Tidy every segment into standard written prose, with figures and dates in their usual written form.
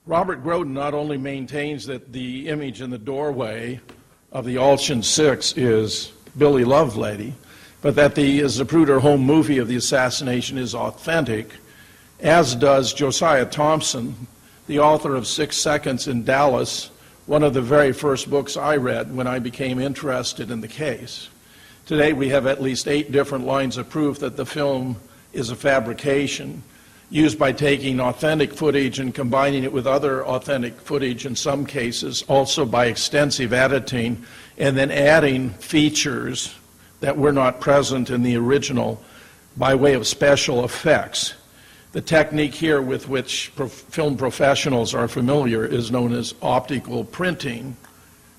Robert Groden not only maintains that the image in the doorway of the Alston 6 is Billy Lovelady, but that the Zapruder home movie of the assassination is authentic, as does Josiah Thompson, the author of 6 Seconds in Dallas, one of the very first books I read when I became interested in the case. Today we have at least 8 different lines of proof that the film is a fabrication, used by taking authentic footage and combining it with other authentic footage in some cases, also by extensive editing, and then adding features that were not present in the original by way of special effects. The technique here with which film professionals are familiar is known as optical printing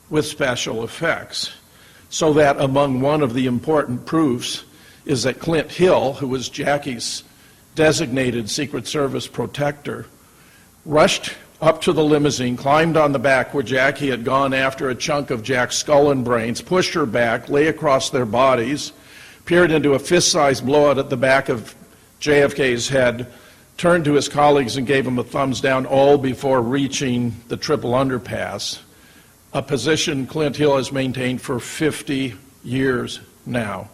with special effects. So that among one of the important proofs is that Clint Hill, who was Jackie's designated Secret Service protector, rushed up to the limousine, climbed on the back where Jackie had gone after a chunk of Jack's skull and brains, pushed her back, lay across their bodies, peered into a fist-sized blowout at the back of JFK's head, turned to his colleagues and gave him a thumbs down, all before reaching the triple underpass, a position Clint Hill has maintained for 50 years now.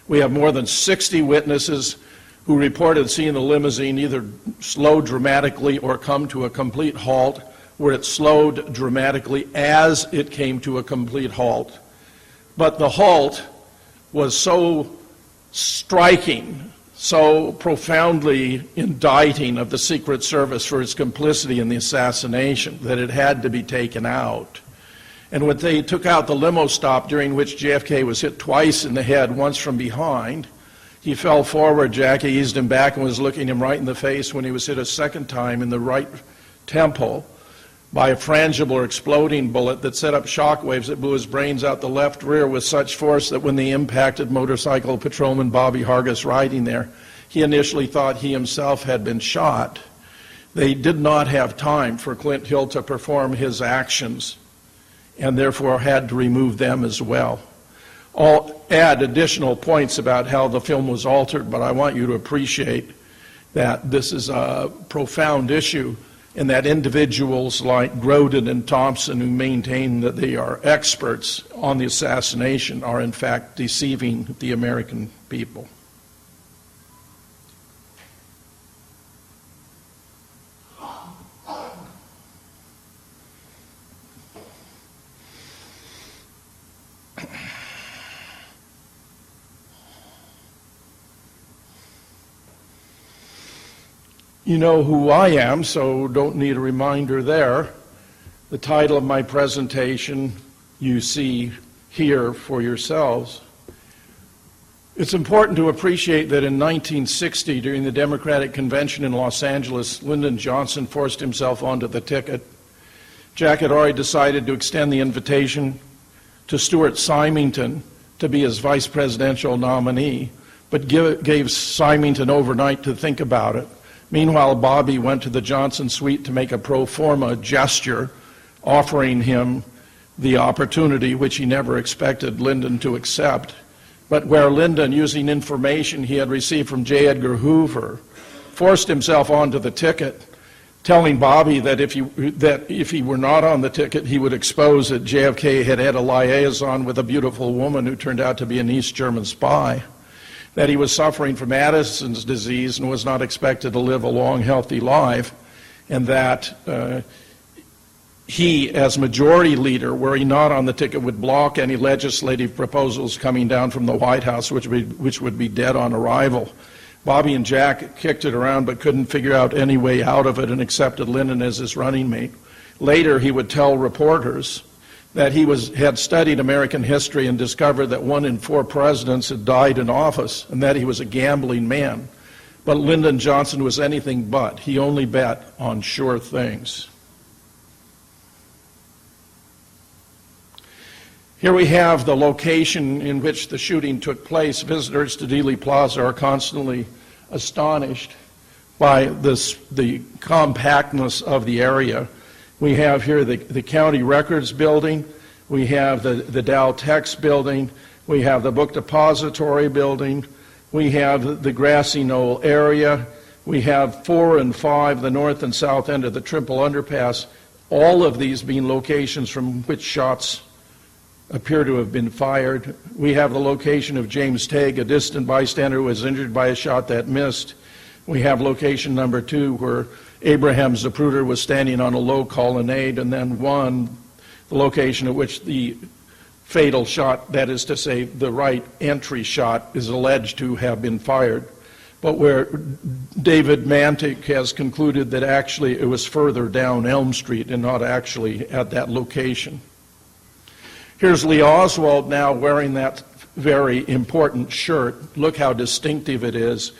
We have more than 60 witnesses who reported seeing the limousine either slow dramatically or come to a complete halt, where it slowed dramatically as it came to a complete halt. But the halt was so striking, so profoundly indicting of the Secret Service for its complicity in the assassination that it had to be taken out. And when they took out the limo stop, during which JFK was hit twice in the head, once from behind, he fell forward, Jackie eased him back and was looking him right in the face when he was hit a second time in the right temple by a frangible or exploding bullet that set up shock waves that blew his brains out the left rear with such force that when they impacted motorcycle patrolman Bobby Hargis riding there, he initially thought he himself had been shot. They did not have time for Clint Hill to perform his actions and therefore had to remove them as well. I'll add additional points about how the film was altered, but I want you to appreciate that this is a profound issue and that individuals like Groden and Thompson, who maintain that they are experts on the assassination, are in fact deceiving the American people. You know who I am, so don't need a reminder there. The title of my presentation you see here for yourselves. It's important to appreciate that in 1960, during the Democratic Convention in Los Angeles, Lyndon Johnson forced himself onto the ticket. Jack had already decided to extend the invitation to Stuart Symington to be his vice presidential nominee, but gave Symington overnight to think about it. Meanwhile, Bobby went to the Johnson suite to make a pro forma gesture, offering him the opportunity, which he never expected Lyndon to accept, but where Lyndon, using information he had received from J. Edgar Hoover, forced himself onto the ticket, telling Bobby that if he were not on the ticket, he would expose that JFK had had a liaison with a beautiful woman who turned out to be an East German spy, that he was suffering from Addison's disease and was not expected to live a long, healthy life, and that he, as majority leader, were he not on the ticket, would block any legislative proposals coming down from the White House, which would be dead on arrival. Bobby and Jack kicked it around but couldn't figure out any way out of it and accepted Lyndon as his running mate. Later, he would tell reporters that he had studied American history and discovered that 1 in 4 presidents had died in office and that he was a gambling man. But Lyndon Johnson was anything but. He only bet on sure things. Here we have the location in which the shooting took place. Visitors to Dealey Plaza are constantly astonished by the compactness of the area. We have here the County Records Building, we have the Dow Tex Building, we have the Book Depository Building, we have the Grassy Knoll area, We have 4 and 5, the north and south end of the triple underpass, all of these being locations from which shots appear to have been fired. We have the location of James Tague, a distant bystander who was injured by a shot that missed. We have location number 2, where Abraham Zapruder was standing on a low colonnade, and then 1, the location at which the fatal shot, that is to say, the right entry shot, is alleged to have been fired, but where David Mantic has concluded that actually it was further down Elm Street and not actually at that location. Here's Lee Oswald now wearing that very important shirt. Look how distinctive it is,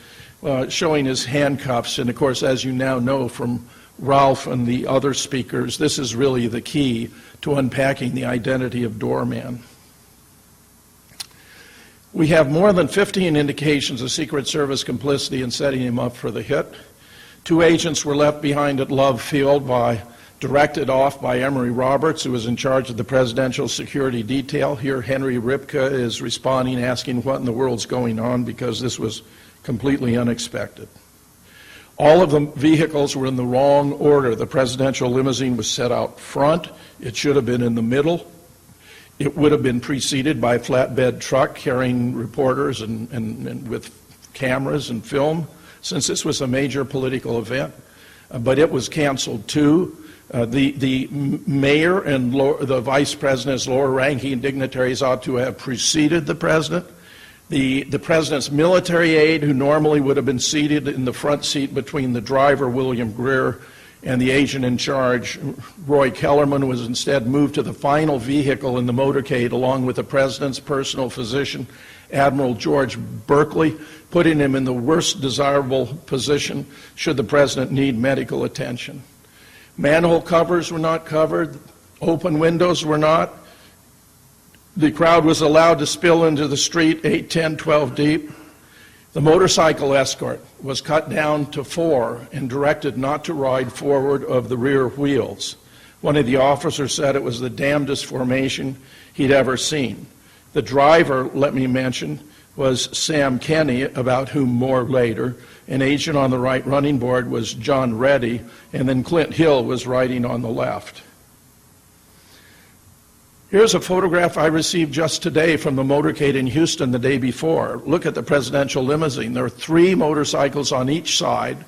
showing his handcuffs. And of course, as you now know from Ralph and the other speakers, this is really the key to unpacking the identity of Doorman. We have more than 15 indications of Secret Service complicity in setting him up for the hit. 2 agents were left behind at Love Field, directed off by Emory Roberts, who was in charge of the presidential security detail. Here, Henry Ripka is responding, asking what in the world's going on, because this was completely unexpected. All of the vehicles were in the wrong order. The presidential limousine was set out front. It should have been in the middle. It would have been preceded by a flatbed truck carrying reporters and with cameras and film, since this was a major political event. But it was canceled too. The mayor and the vice president's lower-ranking dignitaries ought to have preceded the president. The president's military aide, who normally would have been seated in the front seat between the driver, William Greer, and the agent in charge, Roy Kellerman, was instead moved to the final vehicle in the motorcade along with the president's personal physician, Admiral George Berkeley, putting him in the worst desirable position should the president need medical attention. Manhole covers were not covered. Open windows were not. The crowd was allowed to spill into the street 8, 10, 12 deep. The motorcycle escort was cut down to 4 and directed not to ride forward of the rear wheels. One of the officers said it was the damnedest formation he'd ever seen. The driver, let me mention, was Sam Kenney, about whom more later. An agent on the right running board was John Reddy, and then Clint Hill was riding on the left. Here's a photograph I received just today from the motorcade in Houston the day before. Look at the presidential limousine. There are 3 motorcycles on each side.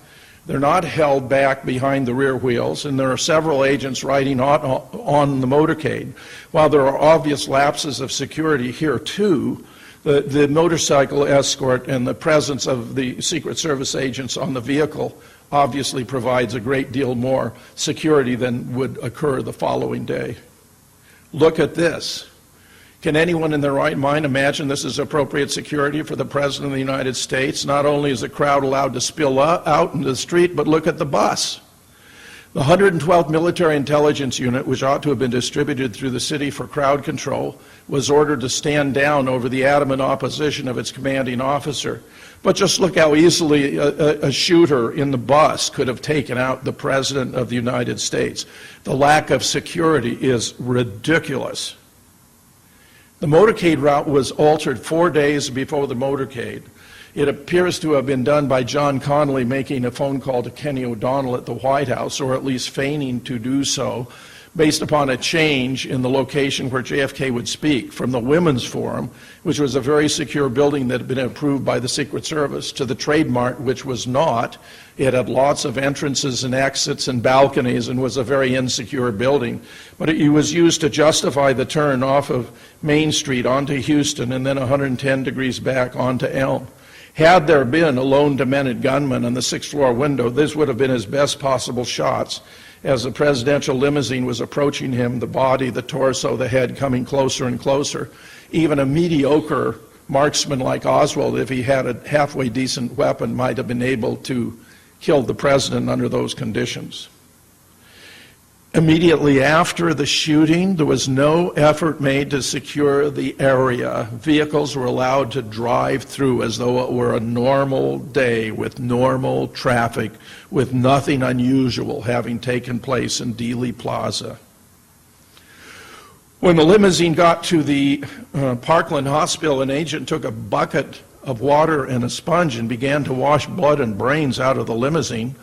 They're not held back behind the rear wheels, and there are several agents riding on the motorcade. While there are obvious lapses of security here too, the motorcycle escort and the presence of the Secret Service agents on the vehicle obviously provides a great deal more security than would occur the following day. Look at this. Can anyone in their right mind imagine this is appropriate security for the President of the United States? Not only is the crowd allowed to spill out into the street, but look at the bus. The 112th Military Intelligence Unit, which ought to have been distributed through the city for crowd control, was ordered to stand down over the adamant opposition of its commanding officer. But just look how easily a shooter in the bus could have taken out the President of the United States. The lack of security is ridiculous. The motorcade route was altered 4 days before the motorcade. It appears to have been done by John Connally making a phone call to Kenny O'Donnell at the White House, or at least feigning to do so, based upon a change in the location where JFK would speak, from the Women's Forum, which was a very secure building that had been approved by the Secret Service, to the Trade Mart, which was not. It had lots of entrances and exits and balconies and was a very insecure building. But it was used to justify the turn off of Main Street onto Houston and then 110 degrees back onto Elm. Had there been a lone demented gunman on the 6th floor window, this would have been his best possible shots. As the presidential limousine was approaching him, the body, the torso, the head coming closer and closer. Even a mediocre marksman like Oswald, if he had a halfway decent weapon, might have been able to kill the president under those conditions. Immediately after the shooting, there was no effort made to secure the area. Vehicles were allowed to drive through as though it were a normal day with normal traffic, with nothing unusual having taken place in Dealey Plaza. When the limousine got to the Parkland Hospital, an agent took a bucket of water and a sponge and began to wash blood and brains out of the limousine.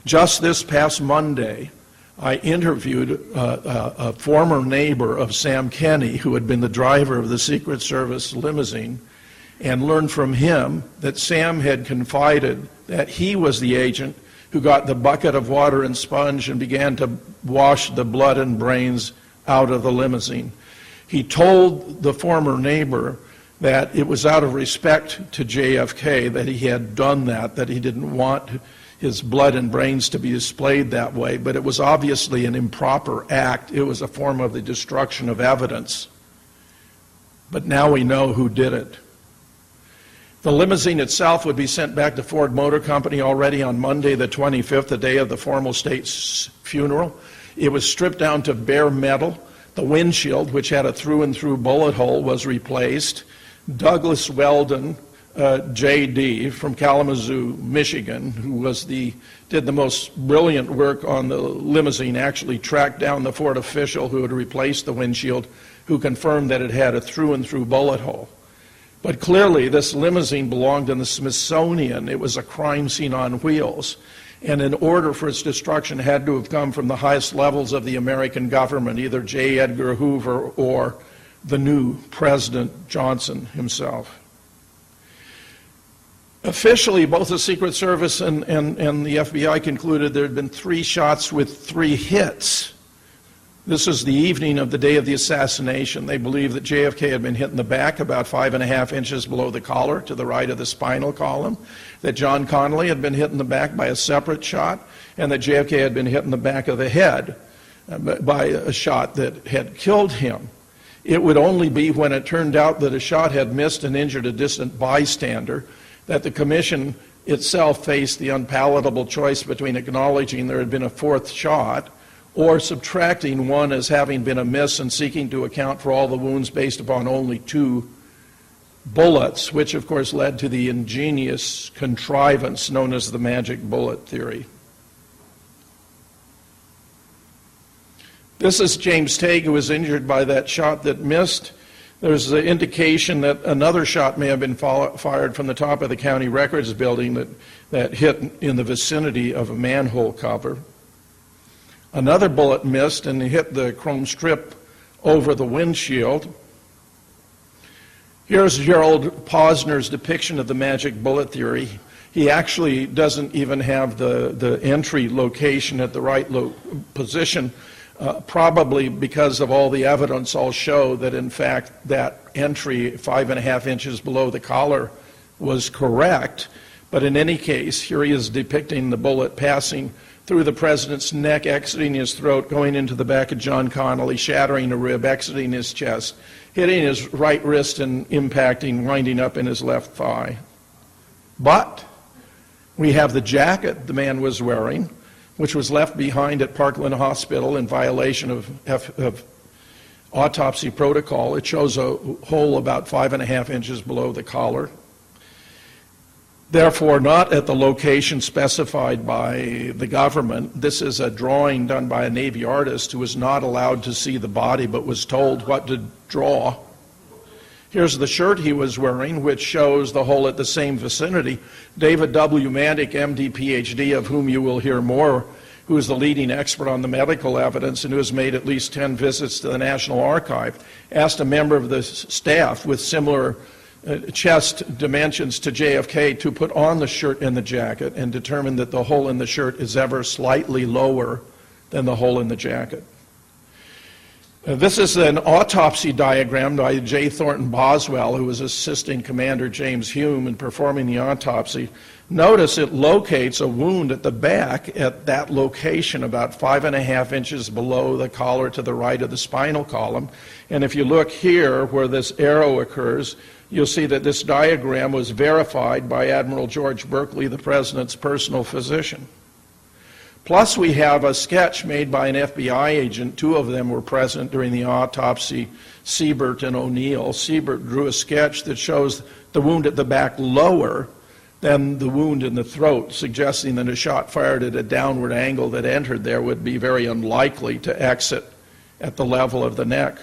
Just this past Monday, I interviewed a former neighbor of Sam Kenney, who had been the driver of the Secret Service limousine, and learned from him that Sam had confided that he was the agent who got the bucket of water and sponge and began to wash the blood and brains out of the limousine. He told the former neighbor that it was out of respect to JFK that he had done that he didn't want his blood and brains to be displayed that way, but it was obviously an improper act. It was a form of the destruction of evidence. But now we know who did it. The limousine itself would be sent back to Ford Motor Company already on Monday the 25th, the day of the formal state funeral. It was stripped down to bare metal. The windshield, which had a through-and-through bullet hole, was replaced. Douglas Weldon, J.D. from Kalamazoo, Michigan, who did the most brilliant work on the limousine, actually tracked down the Ford official who had replaced the windshield, who confirmed that it had a through-and-through bullet hole. But clearly, this limousine belonged in the Smithsonian. It was a crime scene on wheels. And in order for its destruction, it had to have come from the highest levels of the American government, either J. Edgar Hoover or the new President Johnson himself. Officially, both the Secret Service and the FBI concluded there had been 3 shots with 3 hits. This is the evening of the day of the assassination. They believe that JFK had been hit in the back about 5.5 inches below the collar to the right of the spinal column, that John Connally had been hit in the back by a separate shot, and that JFK had been hit in the back of the head by a shot that had killed him. It would only be when it turned out that a shot had missed and injured a distant bystander that the commission itself faced the unpalatable choice between acknowledging there had been a 4th shot or subtracting one as having been a miss and seeking to account for all the wounds based upon only 2 bullets, which of course led to the ingenious contrivance known as the magic bullet theory. This is James Tague, who was injured by that shot that missed. There's an indication that another shot may have been fired from the top of the county records building that hit in the vicinity of a manhole cover. Another bullet missed and hit the chrome strip over the windshield. Here's Gerald Posner's depiction of the magic bullet theory. He actually doesn't even have the entry location at the right position, probably because of all the evidence all show that in fact that entry 5.5 inches below the collar was correct. But in any case, here he is depicting the bullet passing through the president's neck, exiting his throat, going into the back of John Connally, shattering a rib, exiting his chest, hitting his right wrist and impacting, winding up in his left thigh. But we have the jacket the man was wearing, which was left behind at Parkland Hospital in violation of autopsy protocol. It shows a hole about 5.5 inches below the collar. Therefore, not at the location specified by the government. This is a drawing done by a Navy artist who was not allowed to see the body but was told what to draw. Here's the shirt he was wearing, which shows the hole at the same vicinity. David W. Mandick, MD, PhD, of whom you will hear more, who is the leading expert on the medical evidence and who has made at least 10 visits to the National Archive, asked a member of the staff with similar chest dimensions to JFK to put on the shirt and the jacket and determined that the hole in the shirt is ever slightly lower than the hole in the jacket. This is an autopsy diagram by J. Thornton Boswell, who was assisting Commander James Hume in performing the autopsy. Notice it locates a wound at the back at that location about 5.5 inches below the collar to the right of the spinal column. And if you look here where this arrow occurs, you'll see that this diagram was verified by Admiral George Berkeley, the President's personal physician. Plus, we have a sketch made by an FBI agent. 2 of them were present during the autopsy, Siebert and O'Neill. Siebert drew a sketch that shows the wound at the back lower than the wound in the throat, suggesting that a shot fired at a downward angle that entered there would be very unlikely to exit at the level of the neck.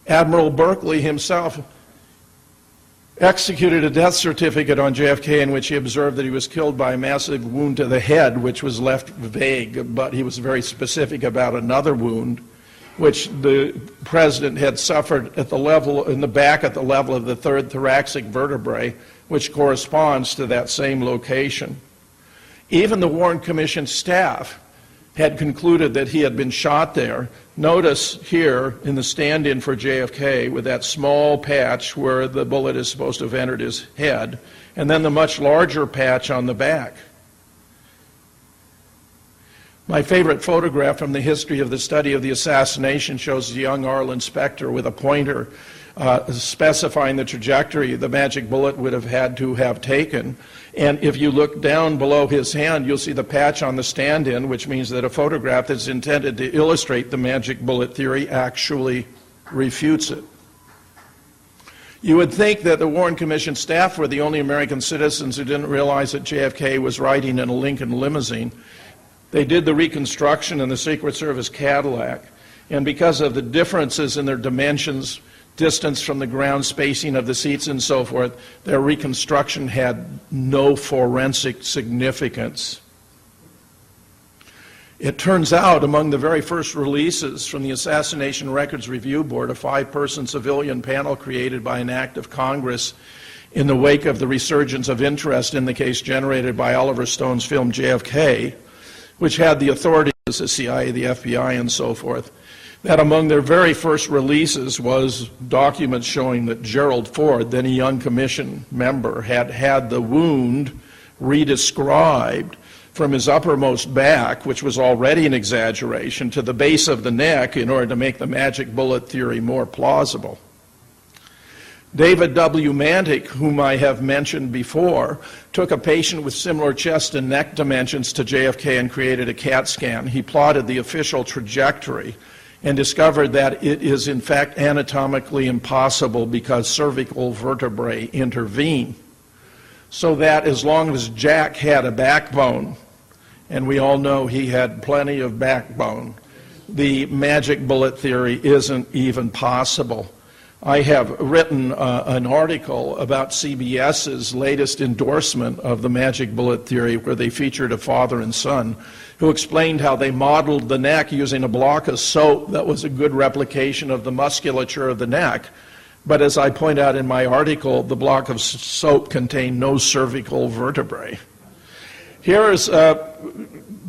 Admiral Berkeley himself executed a death certificate on JFK in which he observed that he was killed by a massive wound to the head, which was left vague, but he was very specific about another wound, which the president had suffered at the level, in the back at the level of the third thoracic vertebrae, which corresponds to that same location. Even the Warren Commission staff had concluded that he had been shot there. Notice here in the stand-in for JFK with that small patch where the bullet is supposed to have entered his head, and then the much larger patch on the back. My favorite photograph from the history of the study of the assassination shows a young Arlen Specter with a pointer specifying the trajectory the magic bullet would have had to have taken. And if you look down below his hand, you'll see the patch on the stand-in, which means that a photograph that's intended to illustrate the magic bullet theory actually refutes it. You would think that the Warren Commission staff were the only American citizens who didn't realize that JFK was riding in a Lincoln limousine. They did the reconstruction in the Secret Service Cadillac, and because of the differences in their dimensions, distance from the ground, spacing of the seats and so forth, their reconstruction had no forensic significance. It turns out among the very first releases from the Assassination Records Review Board, a 5-person civilian panel created by an act of Congress in the wake of the resurgence of interest in the case generated by Oliver Stone's film JFK, which had the authorities, the CIA, the FBI, and so forth, that among their very first releases was documents showing that Gerald Ford, then a young commission member, had had the wound redescribed from his uppermost back, which was already an exaggeration, to the base of the neck in order to make the magic bullet theory more plausible. David W. Mantic, whom I have mentioned before, took a patient with similar chest and neck dimensions to JFK and created a CAT scan. He plotted the official trajectory and discovered that it is in fact anatomically impossible because cervical vertebrae intervene. So that as long as Jack had a backbone, and we all know he had plenty of backbone, the magic bullet theory isn't even possible. I have written an article about CBS's latest endorsement of the magic bullet theory, where they featured a father and son who explained how they modeled the neck using a block of soap that was a good replication of the musculature of the neck. But as I point out in my article, the block of soap contained no cervical vertebrae. Here is a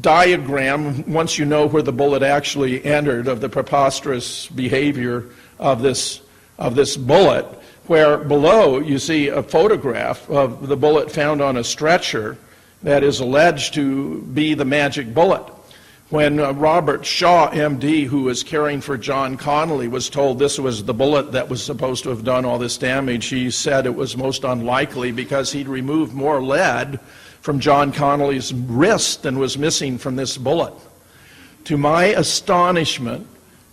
diagram, once you know where the bullet actually entered, of the preposterous behavior of this bullet, where below you see a photograph of the bullet found on a stretcher that is alleged to be the magic bullet. When Robert Shaw, MD, who was caring for John Connolly, was told this was the bullet that was supposed to have done all this damage, he said it was most unlikely because he'd removed more lead from John Connolly's wrist than was missing from this bullet. To my astonishment,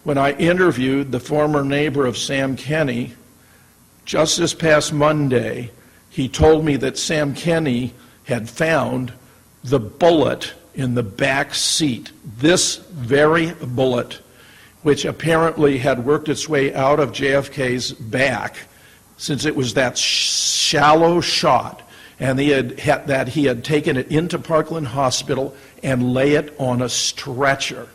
when I interviewed the former neighbor of Sam Kenney, just this past Monday, he told me that Sam Kenney had found the bullet in the back seat, this very bullet, which apparently had worked its way out of JFK's back, since it was that shallow shot, and he had taken it into Parkland Hospital and lay it on a stretcher,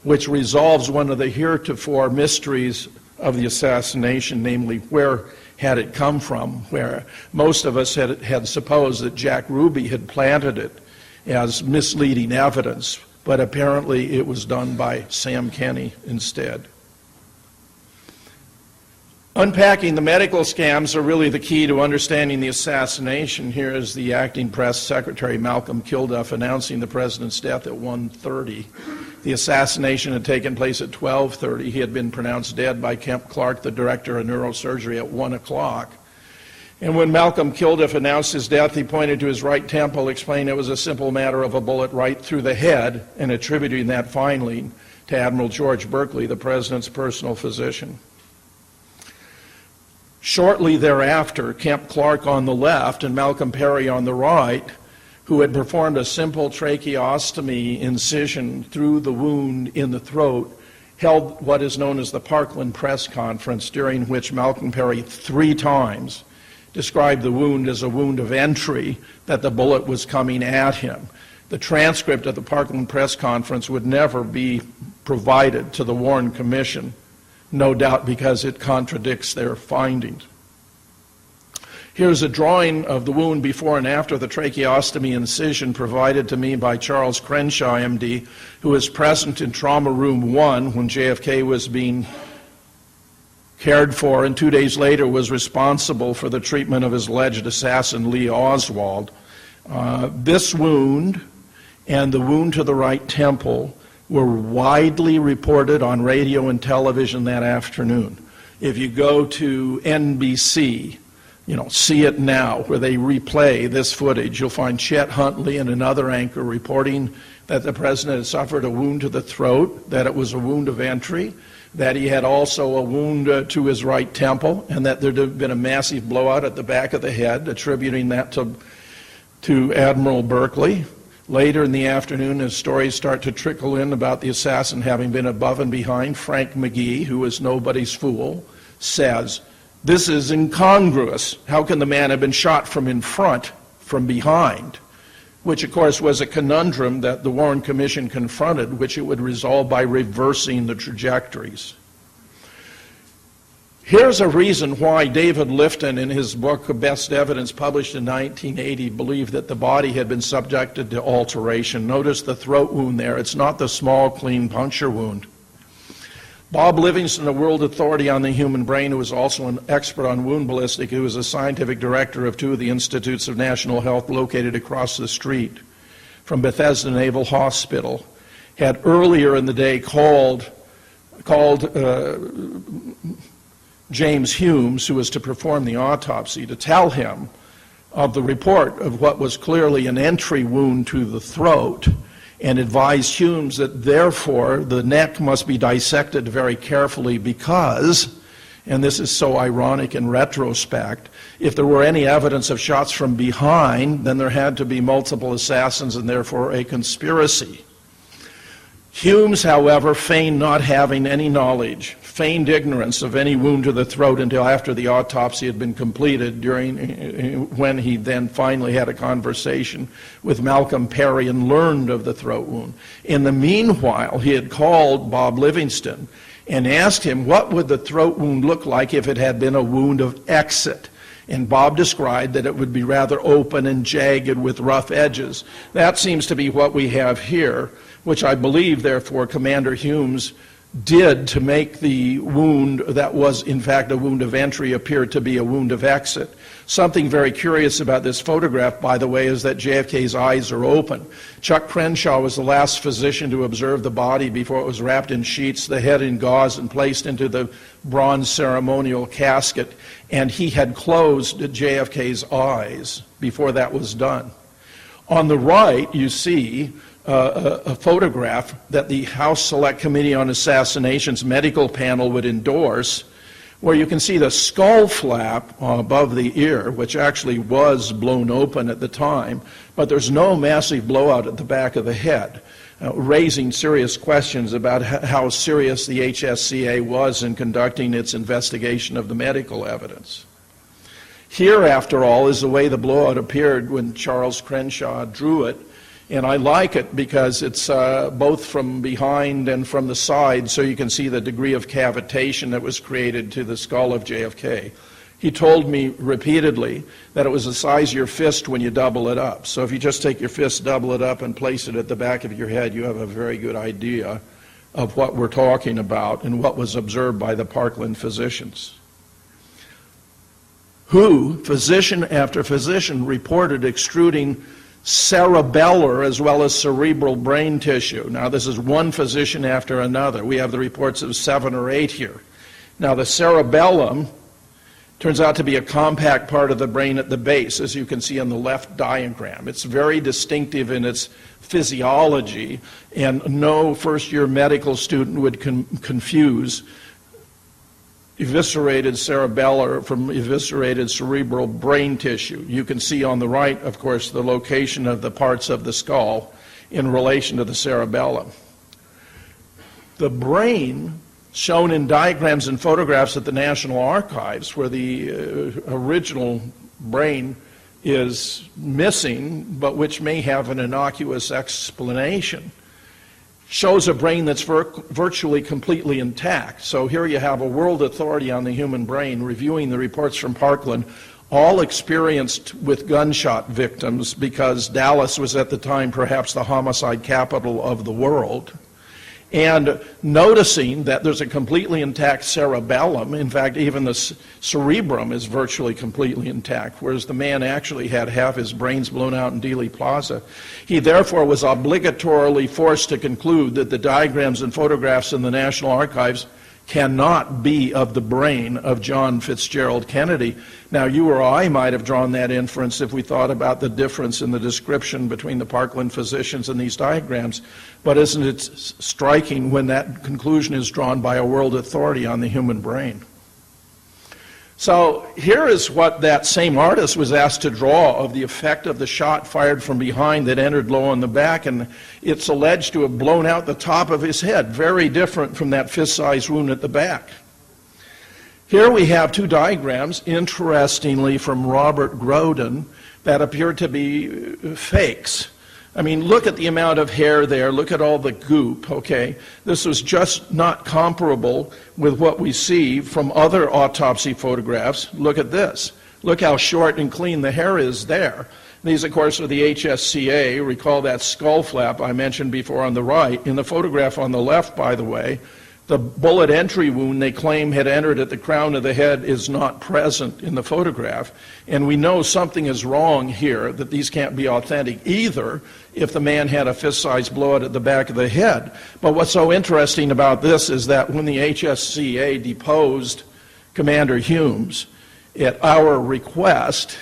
which resolves one of the heretofore mysteries of the assassination, namely where had it come from, where most of us had supposed that Jack Ruby had planted it as misleading evidence, but apparently it was done by Sam Kenney instead. Unpacking the medical scams are really the key to understanding the assassination. Here is the acting press secretary, Malcolm Kilduff, announcing the president's death at 1:30. The assassination had taken place at 12:30. He had been pronounced dead by Kemp Clark, the director of neurosurgery, at 1 o'clock. And when Malcolm Kilduff announced his death, he pointed to his right temple, explaining it was a simple matter of a bullet right through the head, and attributing that finally to Admiral George Berkeley, the president's personal physician. Shortly thereafter, Kemp Clark on the left and Malcolm Perry on the right, who had performed a simple tracheostomy incision through the wound in the throat, held what is known as the Parkland press conference, during which Malcolm Perry 3 times described the wound as a wound of entry, that the bullet was coming at him. The transcript of the Parkland press conference would never be provided to the Warren Commission, no doubt because it contradicts their findings. Here's a drawing of the wound before and after the tracheostomy incision provided to me by Charles Crenshaw, MD, who was present in Trauma Room 1 when JFK was being cared for, and 2 days later was responsible for the treatment of his alleged assassin, Lee Oswald. This wound and the wound to the right temple were widely reported on radio and television that afternoon. If you go to NBC, See It Now, where they replay this footage, you'll find Chet Huntley and another anchor reporting that the president had suffered a wound to the throat, that it was a wound of entry, that he had also a wound to his right temple, and that there had been a massive blowout at the back of the head, attributing that to Admiral Berkeley. Later in the afternoon, as stories start to trickle in about the assassin having been above and behind, Frank McGee, who is nobody's fool, says, "This is incongruous. How can the man have been shot from in front, from behind?" Which, of course, was a conundrum that the Warren Commission confronted, which it would resolve by reversing the trajectories. Here's a reason why David Lifton, in his book, Best Evidence, published in 1980, believed that the body had been subjected to alteration. Notice the throat wound there. It's not the small, clean puncture wound. Bob Livingston, a world authority on the human brain, who was also an expert on wound ballistic, who was a scientific director of two of the Institutes of National Health located across the street from Bethesda Naval Hospital, had earlier in the day called James Humes, who was to perform the autopsy, to tell him of the report of what was clearly an entry wound to the throat, and advised Humes that therefore the neck must be dissected very carefully because, and this is so ironic in retrospect, if there were any evidence of shots from behind, then there had to be multiple assassins and therefore a conspiracy. Humes, however, feigned not having any knowledge, feigned ignorance of any wound to the throat until after the autopsy had been completed, when he then finally had a conversation with Malcolm Perry and learned of the throat wound. In the meanwhile, he had called Bob Livingston and asked him what would the throat wound look like if it had been a wound of exit. And Bob described that it would be rather open and jagged with rough edges. That seems to be what we have here, which I believe, therefore, Commander Humes did to make the wound that was in fact a wound of entry appear to be a wound of exit. Something very curious about this photograph, by the way, is that JFK's eyes are open. Chuck Crenshaw was the last physician to observe the body before it was wrapped in sheets, the head in gauze, and placed into the bronze ceremonial casket, and he had closed JFK's eyes before that was done. On the right, you see a photograph that the House Select Committee on Assassination's medical panel would endorse, where you can see the skull flap above the ear, which actually was blown open at the time, but there's no massive blowout at the back of the head, raising serious questions about how serious the HSCA was in conducting its investigation of the medical evidence. Here, after all, is the way the blowout appeared when Charles Crenshaw drew it. And I like it because it's both from behind and from the side, so you can see the degree of cavitation that was created to the skull of JFK. He told me repeatedly that it was the size of your fist when you double it up. So if you just take your fist, double it up, and place it at the back of your head, you have a very good idea of what we're talking about and what was observed by the Parkland physicians, who, physician after physician, reported extruding cerebellar as well as cerebral brain tissue. Now, this is one physician after another. We have the reports of 7 or 8 here. Now, the cerebellum turns out to be a compact part of the brain at the base, as you can see on the left diagram. It's very distinctive in its physiology, and no first-year medical student would confuse eviscerated cerebellar from eviscerated cerebral brain tissue. You can see on the right, of course, the location of the parts of the skull in relation to the cerebellum. The brain, shown in diagrams and photographs at the National Archives, where the original brain is missing, but which may have an innocuous explanation, shows a brain that's virtually completely intact. So here you have a world authority on the human brain reviewing the reports from Parkland, all experienced with gunshot victims, because Dallas was at the time perhaps the homicide capital of the world, and noticing that there's a completely intact cerebellum. In fact, even the cerebrum is virtually completely intact, whereas the man actually had half his brains blown out in Dealey Plaza. He therefore was obligatorily forced to conclude that the diagrams and photographs in the National Archives cannot be of the brain of John Fitzgerald Kennedy. Now, you or I might have drawn that inference if we thought about the difference in the description between the Parkland physicians and these diagrams, but isn't it striking when that conclusion is drawn by a world authority on the human brain? So here is what that same artist was asked to draw of the effect of the shot fired from behind that entered low in the back, and it's alleged to have blown out the top of his head, very different from that fist-sized wound at the back. Here we have two diagrams, interestingly from Robert Groden, that appear to be fakes. I mean, look at the amount of hair there, look at all the goop, okay? This was just not comparable with what we see from other autopsy photographs. Look at this. Look how short and clean the hair is there. These, of course, are the HSCA. Recall that skull flap I mentioned before on the right. In the photograph on the left, by the way, the bullet entry wound they claim had entered at the crown of the head is not present in the photograph. And we know something is wrong here, that these can't be authentic either if the man had a fist-sized blowout at the back of the head. But what's so interesting about this is that when the HSCA deposed Commander Humes, at our request,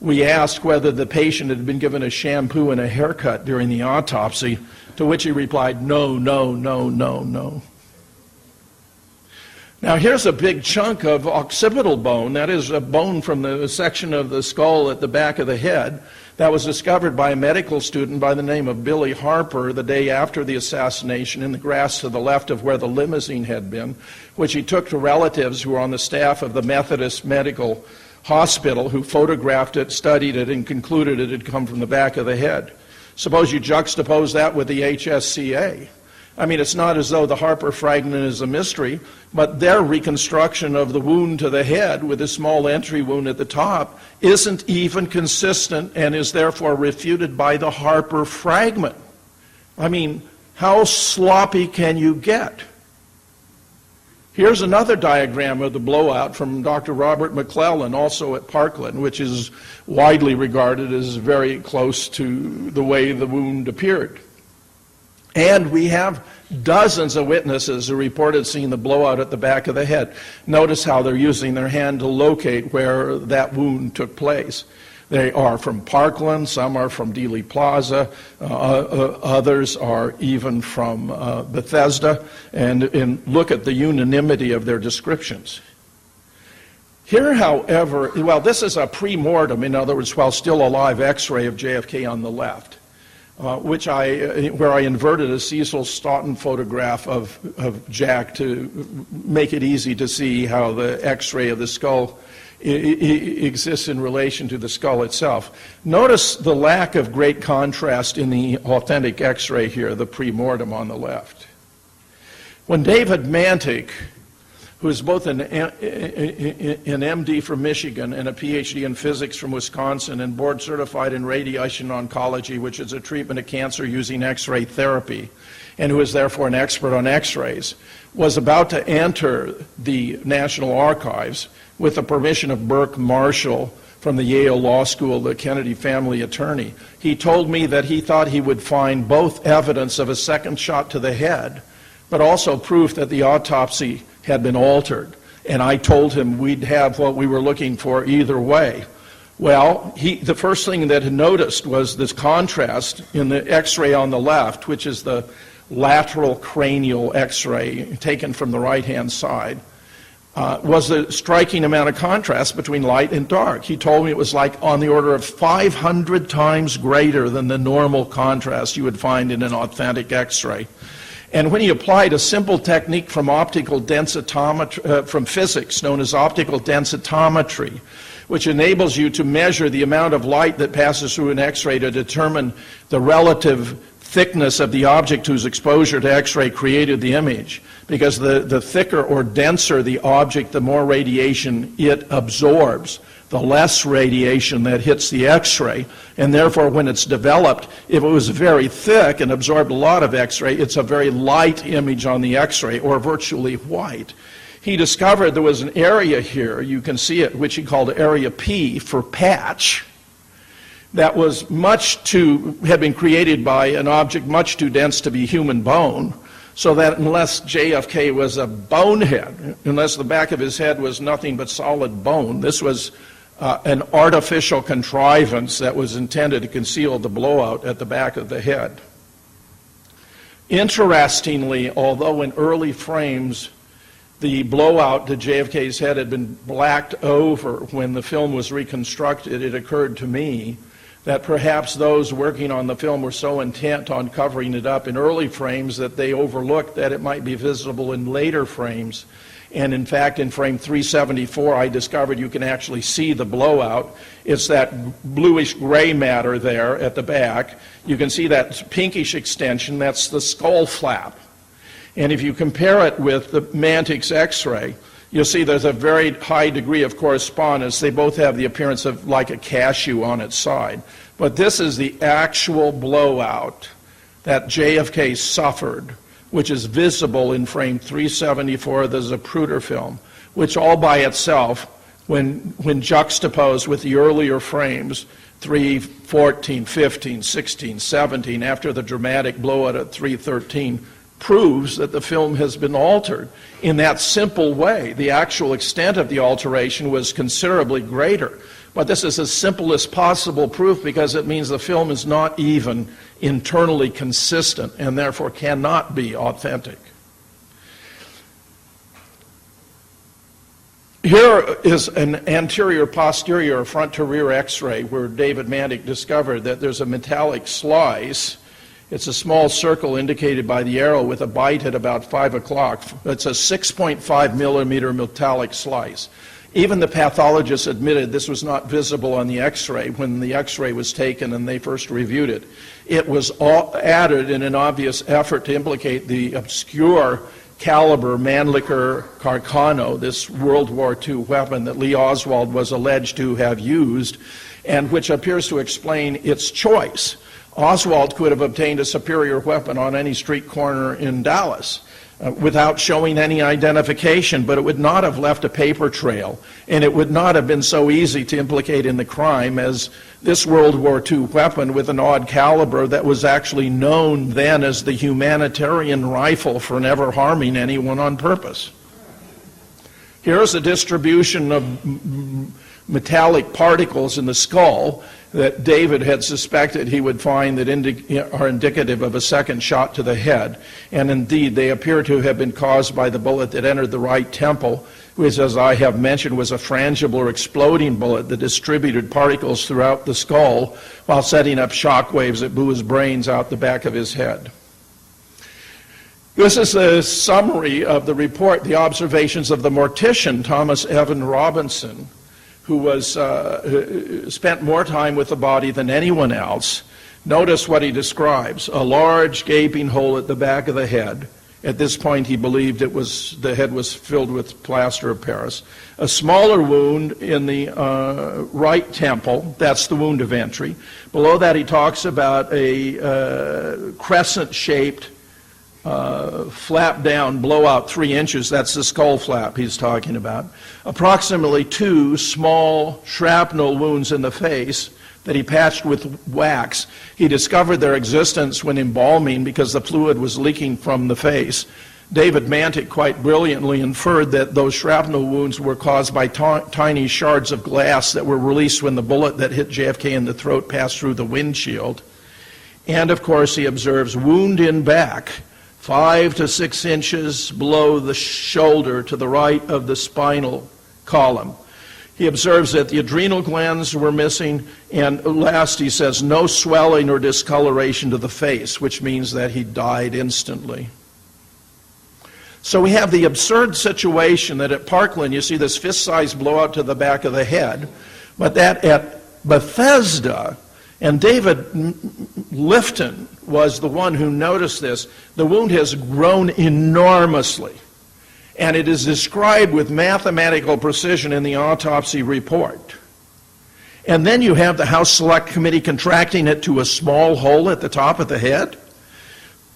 we asked whether the patient had been given a shampoo and a haircut during the autopsy, to which he replied, no, no, no, no, no. Now here's a big chunk of occipital bone, that is a bone from the section of the skull at the back of the head, that was discovered by a medical student by the name of Billy Harper the day after the assassination in the grass to the left of where the limousine had been, which he took to relatives who were on the staff of the Methodist Medical Hospital, who photographed it, studied it, and concluded it had come from the back of the head. Suppose you juxtapose that with the HSCA. I mean, it's not as though the Harper fragment is a mystery, but their reconstruction of the wound to the head with a small entry wound at the top isn't even consistent and is therefore refuted by the Harper fragment. I mean, how sloppy can you get? Here's another diagram of the blowout from Dr. Robert McClellan, also at Parkland, which is widely regarded as very close to the way the wound appeared. And we have dozens of witnesses who reported seeing the blowout at the back of the head. Notice how they're using their hand to locate where that wound took place. They are from Parkland, some are from Dealey Plaza, others are even from Bethesda, and look at the unanimity of their descriptions. Here, however, well, this is a pre-mortem, in other words, while still alive X-ray of JFK on the left. Where I inverted a Cecil Stoughton photograph of Jack to make it easy to see how the X-ray of the skull exists in relation to the skull itself. Notice the lack of great contrast in the authentic X-ray here, the pre-mortem on the left. When David Mantik, who is both an MD from Michigan and a PhD in physics from Wisconsin and board certified in radiation oncology, which is a treatment of cancer using X-ray therapy, and who is therefore an expert on X-rays, was about to enter the National Archives with the permission of Burke Marshall from the Yale Law School, the Kennedy family attorney. He told me that he thought he would find both evidence of a second shot to the head, but also proof that the autopsy had been altered. And I told him we'd have what we were looking for either way. Well, the first thing that he noticed was this contrast in the X-ray on the left, which is the lateral cranial X-ray taken from the right-hand side, was a striking amount of contrast between light and dark. He told me it was like on the order of 500 times greater than the normal contrast you would find in an authentic X-ray. And when he applied a simple technique from optical densitometry, from physics known as optical densitometry, which enables you to measure the amount of light that passes through an X-ray to determine the relative thickness of the object whose exposure to X-ray created the image. Because the thicker or denser the object, the more radiation it absorbs, the less radiation that hits the X-ray. And therefore, when it's developed, if it was very thick and absorbed a lot of X-ray, it's a very light image on the X-ray, or virtually white. He discovered there was an area here, you can see it, which he called area P for patch, that was had been created by an object much too dense to be human bone, so that unless JFK was a bonehead, unless the back of his head was nothing but solid bone, this was an artificial contrivance that was intended to conceal the blowout at the back of the head. Interestingly, although in early frames the blowout to JFK's head had been blacked over when the film was reconstructed, it occurred to me that perhaps those working on the film were so intent on covering it up in early frames that they overlooked that it might be visible in later frames. And in fact, in frame 374, I discovered you can actually see the blowout. It's that bluish gray matter there at the back. You can see that pinkish extension, that's the skull flap. And if you compare it with the Mantic's X-ray, you'll see there's a very high degree of correspondence. They both have the appearance of like a cashew on its side. But this is the actual blowout that JFK suffered, which is visible in frame 374 of the Zapruder film, which all by itself, when juxtaposed with the earlier frames, 314, 15, 16, 17, after the dramatic blowout at 313, proves that the film has been altered in that simple way. The actual extent of the alteration was considerably greater. But this is as simple as possible proof because it means the film is not even internally consistent and therefore cannot be authentic. Here is an anterior-posterior front-to-rear X-ray where David Mantic discovered that there's a metallic slice. It's a small circle indicated by the arrow with a bite at about 5 o'clock. It's a 6.5 millimeter metallic slice. Even the pathologists admitted this was not visible on the X-ray when the X-ray was taken and they first reviewed it. It was all added in an obvious effort to implicate the obscure caliber Mannlicher Carcano, this World War II weapon that Lee Oswald was alleged to have used, and which appears to explain its choice. Oswald could have obtained a superior weapon on any street corner in Dallas without showing any identification, but it would not have left a paper trail, and it would not have been so easy to implicate in the crime as this World War II weapon with an odd caliber that was actually known then as the humanitarian rifle for never harming anyone on purpose. Here's a distribution of metallic particles in the skull that David had suspected he would find that are indicative of a second shot to the head. And indeed, they appear to have been caused by the bullet that entered the right temple, which, as I have mentioned, was a frangible or exploding bullet that distributed particles throughout the skull while setting up shock waves that blew his brains out the back of his head. This is a summary of the report, the observations of the mortician, Thomas Evan Robinson, who was spent more time with the body than anyone else. Notice what he describes: a large gaping hole at the back of the head. At this point, he believed the head was filled with plaster of Paris. A smaller wound in the right temple, that's the wound of entry. Below that, he talks about a crescent-shaped flap down, blowout 3 inches. That's the skull flap he's talking about. Approximately 2 small shrapnel wounds in the face that he patched with wax. He discovered their existence when embalming because the fluid was leaking from the face. David Mantic quite brilliantly inferred that those shrapnel wounds were caused by tiny shards of glass that were released when the bullet that hit JFK in the throat passed through the windshield. And of course, he observes wound in back, 5 to 6 inches below the shoulder to the right of the spinal column. He observes that the adrenal glands were missing, and last he says no swelling or discoloration to the face, which means that he died instantly. So we have the absurd situation that at Parkland you see this fist-sized blowout to the back of the head, but that at Bethesda, and David Lifton was the one who noticed this, the wound has grown enormously. And it is described with mathematical precision in the autopsy report. And then you have the House Select Committee contracting it to a small hole at the top of the head.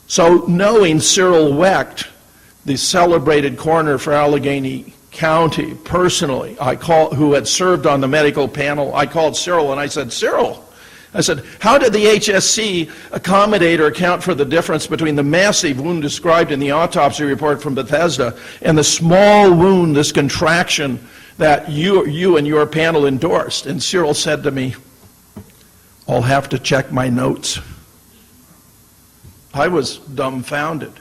So knowing Cyril Wecht, the celebrated coroner for Allegheny County, personally, who had served on the medical panel, I called Cyril and I said, Cyril, I said, how did the HSC accommodate or account for the difference between the massive wound described in the autopsy report from Bethesda and the small wound, this contraction that you and your panel endorsed? And Cyril said to me, I'll have to check my notes. I was dumbfounded.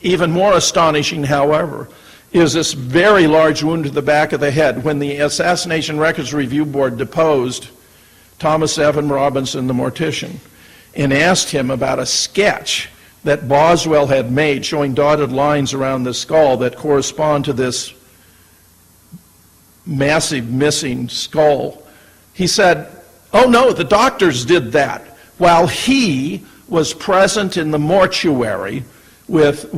Even more astonishing, however, is this very large wound to the back of the head. When the Assassination Records Review Board deposed Thomas Evan Robinson, the mortician, and asked him about a sketch that Boswell had made showing dotted lines around the skull that correspond to this massive missing skull, he said, oh no, the doctors did that, while he was present in the mortuary with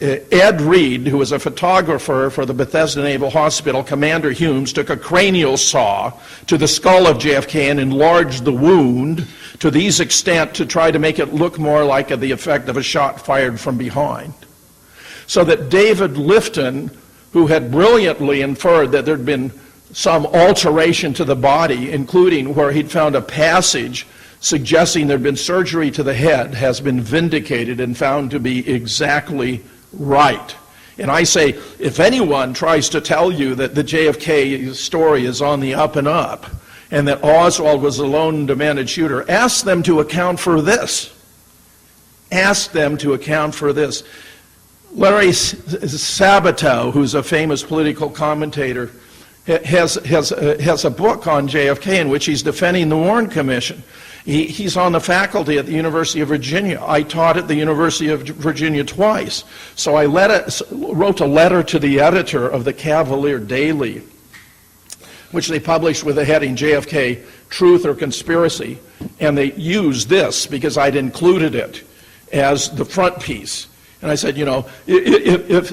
Ed Reed, who was a photographer for the Bethesda Naval Hospital. Commander Humes took a cranial saw to the skull of JFK and enlarged the wound to these extent to try to make it look more like the effect of a shot fired from behind. So that David Lifton, who had brilliantly inferred that there'd been some alteration to the body, including where he'd found a passage suggesting there'd been surgery to the head, has been vindicated and found to be exactly right. And I say, if anyone tries to tell you that the JFK story is on the up and up, and that Oswald was a lone and demanded shooter, ask them to account for this. Ask them to account for this. Larry Sabato, who's a famous political commentator, has a book on JFK in which he's defending the Warren Commission. He's on the faculty at the University of Virginia. I taught at the University of Virginia twice. So I wrote a letter to the editor of the Cavalier Daily, which they published with the heading JFK, Truth or Conspiracy. And they used this because I'd included it as the front piece. And I said, you know, if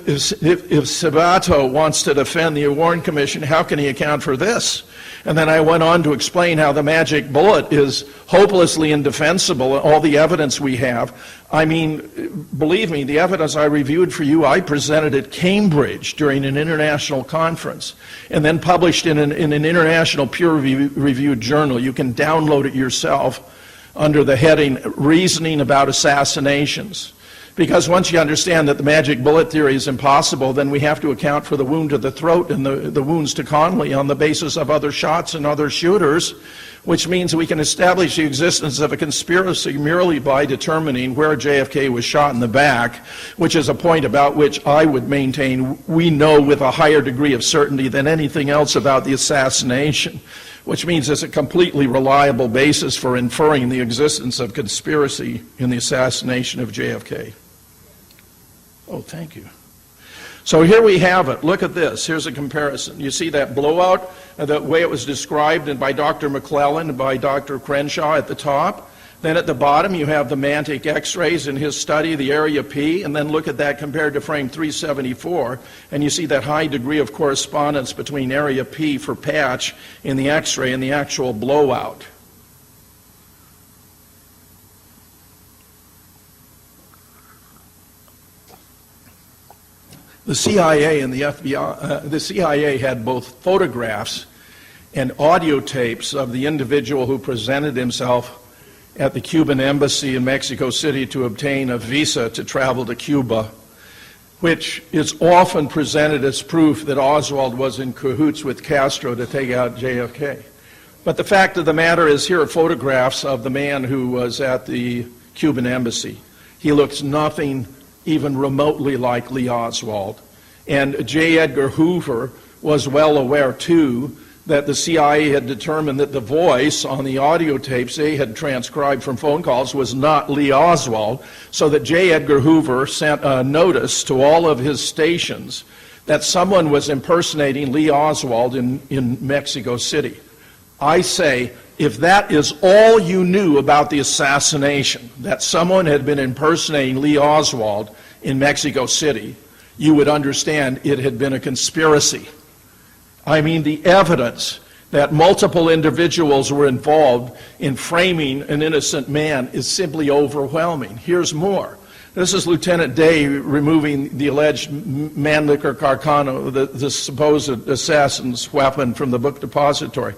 Sabato wants to defend the Warren Commission, how can he account for this? And then I went on to explain how the magic bullet is hopelessly indefensible, all the evidence we have. I mean, believe me, the evidence I reviewed for you, I presented at Cambridge during an international conference and then published in an international peer-reviewed journal. You can download it yourself under the heading Reasoning About Assassinations. Because once you understand that the magic bullet theory is impossible, then we have to account for the wound to the throat and the wounds to Connolly on the basis of other shots and other shooters, which means we can establish the existence of a conspiracy merely by determining where JFK was shot in the back, which is a point about which I would maintain we know with a higher degree of certainty than anything else about the assassination, which means it's a completely reliable basis for inferring the existence of conspiracy in the assassination of JFK. Oh, thank you. So here we have it. Look at this. Here's a comparison. You see that blowout, the way it was described by Dr. McClellan and by Dr. Crenshaw at the top. Then at the bottom you have the Mantic X-rays in his study, the area P, and then look at that compared to frame 374, and you see that high degree of correspondence between area P for patch in the X-ray and the actual blowout. The CIA and the FBI, the CIA had both photographs and audio tapes of the individual who presented himself at the Cuban embassy in Mexico City to obtain a visa to travel to Cuba, which is often presented as proof that Oswald was in cahoots with Castro to take out JFK. But the fact of the matter is, here are photographs of the man who was at the Cuban embassy. He looks nothing even remotely like Lee Oswald. And J. Edgar Hoover was well aware, too, that the CIA had determined that the voice on the audio tapes they had transcribed from phone calls was not Lee Oswald, so that J. Edgar Hoover sent a notice to all of his stations that someone was impersonating Lee Oswald in Mexico City. I say, if that is all you knew about the assassination, that someone had been impersonating Lee Oswald in Mexico City, you would understand it had been a conspiracy. I mean, the evidence that multiple individuals were involved in framing an innocent man is simply overwhelming. Here's more. This is Lieutenant Day removing the alleged Mannlicher Carcano, the supposed assassin's weapon, from the book depository.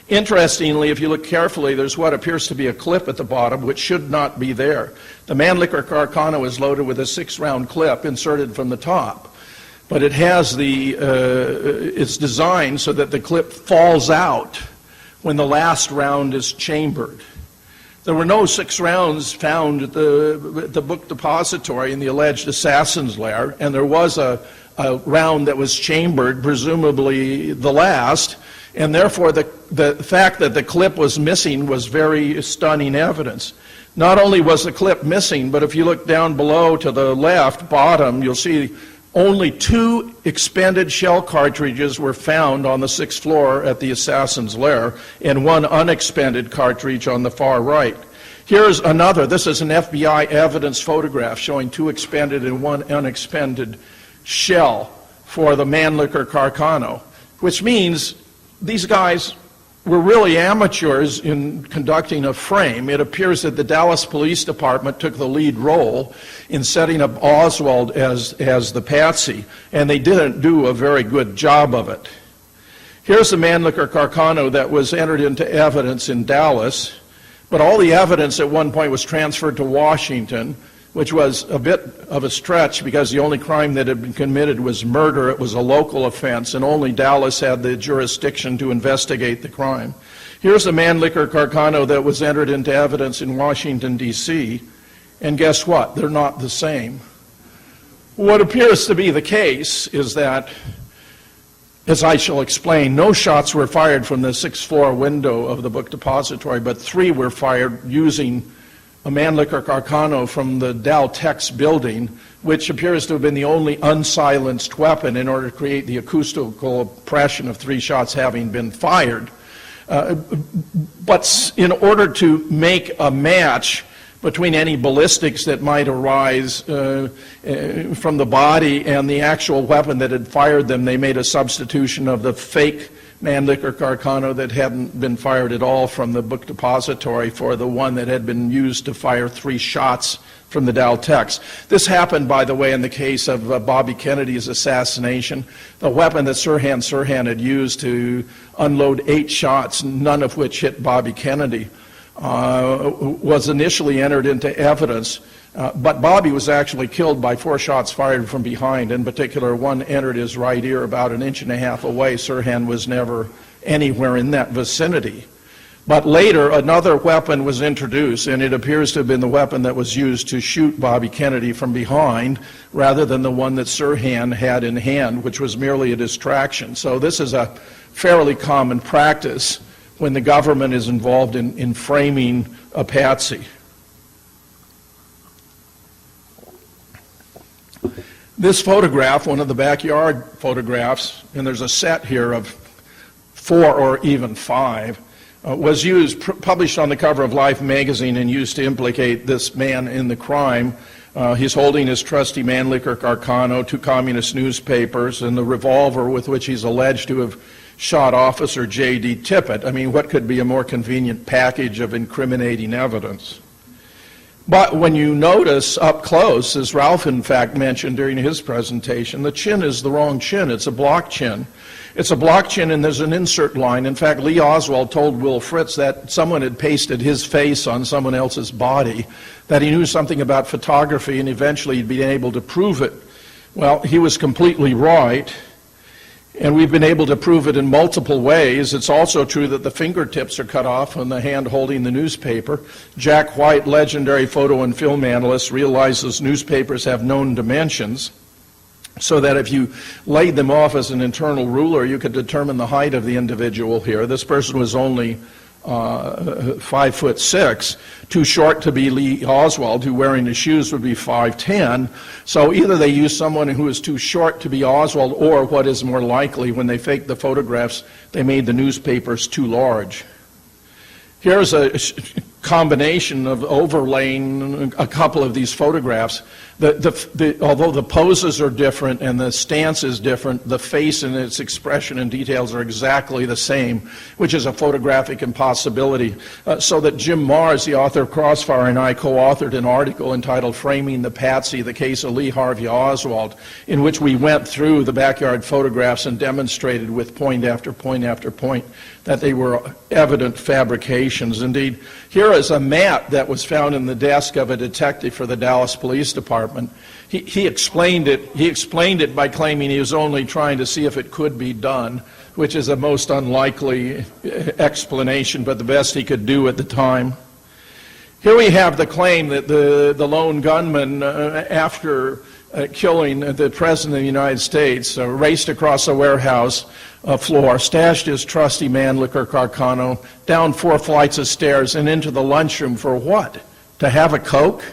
Interestingly, if you look carefully, there's what appears to be a clip at the bottom, which should not be there. The Mannlicher Carcano is loaded with a 6-round clip inserted from the top, but it has it's designed so that the clip falls out when the last round is chambered. There were no 6 rounds found at the book depository in the alleged assassin's lair, and there was a round that was chambered, presumably the last, and therefore the fact that the clip was missing was very stunning evidence. Not only was the clip missing, but if you look down below to the left, bottom, you'll see only 2 expended shell cartridges were found on the 6th floor at the assassin's lair, and 1 unexpended cartridge on the far right. Here's another. This is an FBI evidence photograph showing 2 expended and 1 unexpended shell for the Mannlicher Carcano, which means these guys were really amateurs in conducting a frame. It appears that the Dallas Police Department took the lead role in setting up Oswald as the patsy, and they didn't do a very good job of it. Here's the Mannlicher Carcano that was entered into evidence in Dallas, but all the evidence at one point was transferred to Washington, which was a bit of a stretch because the only crime that had been committed was murder. It was a local offense, and only Dallas had the jurisdiction to investigate the crime. Here's the Mannlicher Carcano that was entered into evidence in Washington, D.C., and guess what? They're not the same. What appears to be the case is that, as I shall explain, no shots were fired from the 6th floor window of the book depository, but 3 were fired using a Mannlicher Carcano from the Dow Tex building, which appears to have been the only unsilenced weapon in order to create the acoustical impression of 3 shots having been fired. But in order to make a match between any ballistics that might arise from the body and the actual weapon that had fired them, they made a substitution of the fake Mannlicher Carcano that hadn't been fired at all from the book depository for the one that had been used to fire 3 shots from the Dow Tex. This happened, by the way, in the case of Bobby Kennedy's assassination. The weapon that Sirhan had used to unload 8 shots, none of which hit Bobby Kennedy, was initially entered into evidence. But Bobby was actually killed by 4 shots fired from behind. In particular, one entered his right ear about 1.5 inches away. Sirhan was never anywhere in that vicinity. But later, another weapon was introduced, and it appears to have been the weapon that was used to shoot Bobby Kennedy from behind, rather than the one that Sirhan had in hand, which was merely a distraction. So this is a fairly common practice when the government is involved in framing a patsy. This photograph, one of the backyard photographs, and there's a set here of 4 or even 5, was published on the cover of Life magazine and used to implicate this man in the crime. He's holding his trusty Mannlicher Carcano, 2 communist newspapers, and the revolver with which he's alleged to have shot Officer J.D. Tippett. I mean, what could be a more convenient package of incriminating evidence? But when you notice up close, as Ralph in fact mentioned during his presentation, the chin is the wrong chin. It's a block chin. It's a block chin and there's an insert line. In fact, Lee Oswald told Will Fritz that someone had pasted his face on someone else's body, that he knew something about photography and eventually he'd be able to prove it. Well, he was completely right. And we've been able to prove it in multiple ways. It's also true that the fingertips are cut off on the hand holding the newspaper. Jack White, legendary photo and film analyst, realizes newspapers have known dimensions, so that if you laid them off as an internal ruler, you could determine the height of the individual here. This person was only 5'6", too short to be Lee Oswald, who wearing his shoes would be 5'10". So either they used someone who is too short to be Oswald, or what is more likely, when they faked the photographs, they made the newspapers too large. Here's a combination of overlaying a couple of these photographs. Although the poses are different and the stance is different, the face and its expression and details are exactly the same, which is a photographic impossibility. So that Jim Mars, the author of Crossfire, and I co-authored an article entitled Framing the Patsy, the Case of Lee Harvey Oswald, in which we went through the backyard photographs and demonstrated with point after point after point that they were evident fabrications. Indeed, here is a map that was found in the desk of a detective for the Dallas Police Department. He explained it by claiming he was only trying to see if it could be done, which is a most unlikely explanation, but the best he could do at the time. Here we have the claim that the lone gunman, after killing the President of the United States, raced across a warehouse floor, stashed his trusty Mannlicher Carcano down 4 flights of stairs and into the lunchroom for what? To have a Coke?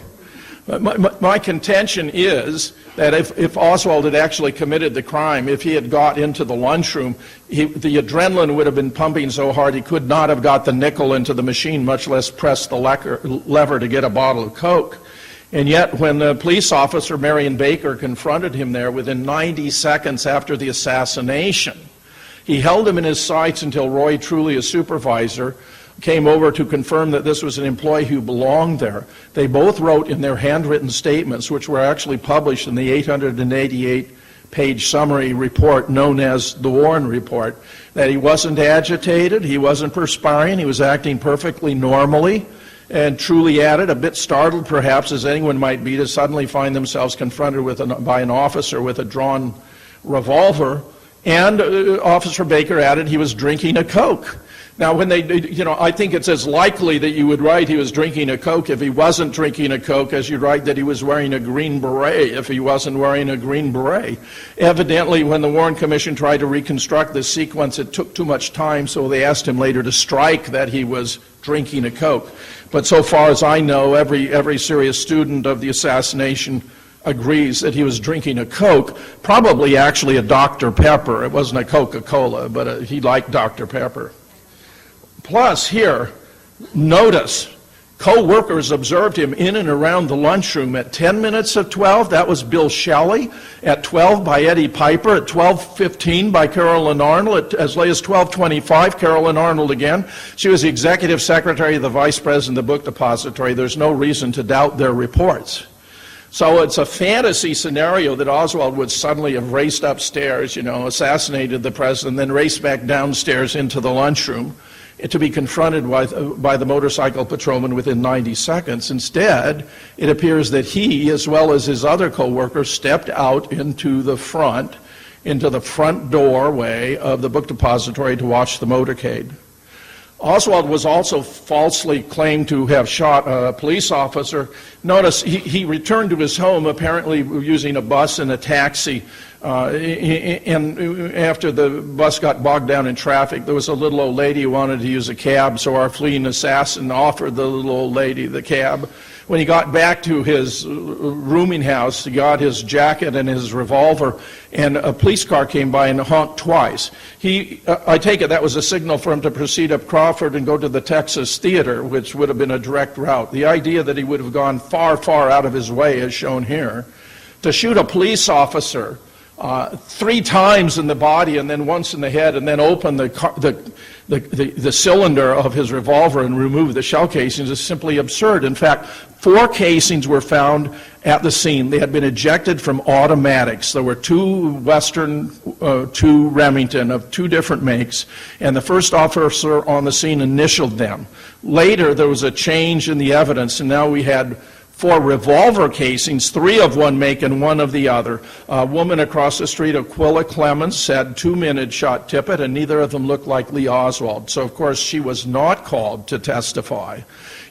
My contention is that if Oswald had actually committed the crime, if he had got into the lunchroom, the adrenaline would have been pumping so hard he could not have got the nickel into the machine, much less press the lever to get a bottle of Coke. And yet, when the police officer, Marion Baker, confronted him there within 90 seconds after the assassination, he held him in his sights until Roy Truly, a supervisor, came over to confirm that this was an employee who belonged there. They both wrote in their handwritten statements, which were actually published in the 888-page summary report known as the Warren Report, that he wasn't agitated, he wasn't perspiring, he was acting perfectly normally. And Truly added, a bit startled perhaps as anyone might be to suddenly find themselves confronted by an officer with a drawn revolver. And Officer Baker added he was drinking a Coke. Now, when I think it's as likely that you would write he was drinking a Coke if he wasn't drinking a Coke as you'd write that he was wearing a green beret if he wasn't wearing a green beret. Evidently, when the Warren Commission tried to reconstruct this sequence, it took too much time, so they asked him later to strike that he was drinking a Coke. But so far as I know, every serious student of the assassination agrees that he was drinking a Coke, probably actually a Dr. Pepper. It wasn't a Coca-Cola, but he liked Dr. Pepper. Plus, here, notice, co-workers observed him in and around the lunchroom at 10 minutes of 12. That was Bill Shelley. At 12 by Eddie Piper. At 12:15 by Carolyn Arnold. As late as 12:25, Carolyn Arnold again. She was the executive secretary of the vice president of the book depository. There's no reason to doubt their reports. So it's a fantasy scenario that Oswald would suddenly have raced upstairs, assassinated the president, then raced back downstairs into the lunchroom to be confronted by the motorcycle patrolman within 90 seconds. Instead, it appears that he, as well as his other co-workers, stepped out into the front doorway of the book depository to watch the motorcade. Oswald was also falsely claimed to have shot a police officer. Notice he returned to his home apparently using a bus and a taxi. And after the bus got bogged down in traffic, there was a little old lady who wanted to use a cab, so our fleeing assassin offered the little old lady the cab. When he got back to his rooming house, he got his jacket and his revolver, and a police car came by and honked twice. I take it that was a signal for him to proceed up Crawford and go to the Texas Theater, which would have been a direct route. The idea that he would have gone far, far out of his way, as shown here, to shoot a police officer 3 times in the body and then once in the head, and then open the cylinder of his revolver and remove the shell casings is simply absurd. In fact, 4 casings were found at the scene. They had been ejected from automatics. There were 2 Western, 2 Remington of 2 different makes, and the first officer on the scene initialed them. Later, there was a change in the evidence, and now we had 4 revolver casings, 3 of one make and 1 of the other. A woman across the street, Aquila Clemens, said 2 men had shot Tippit, and neither of them looked like Lee Oswald. So, of course, she was not called to testify.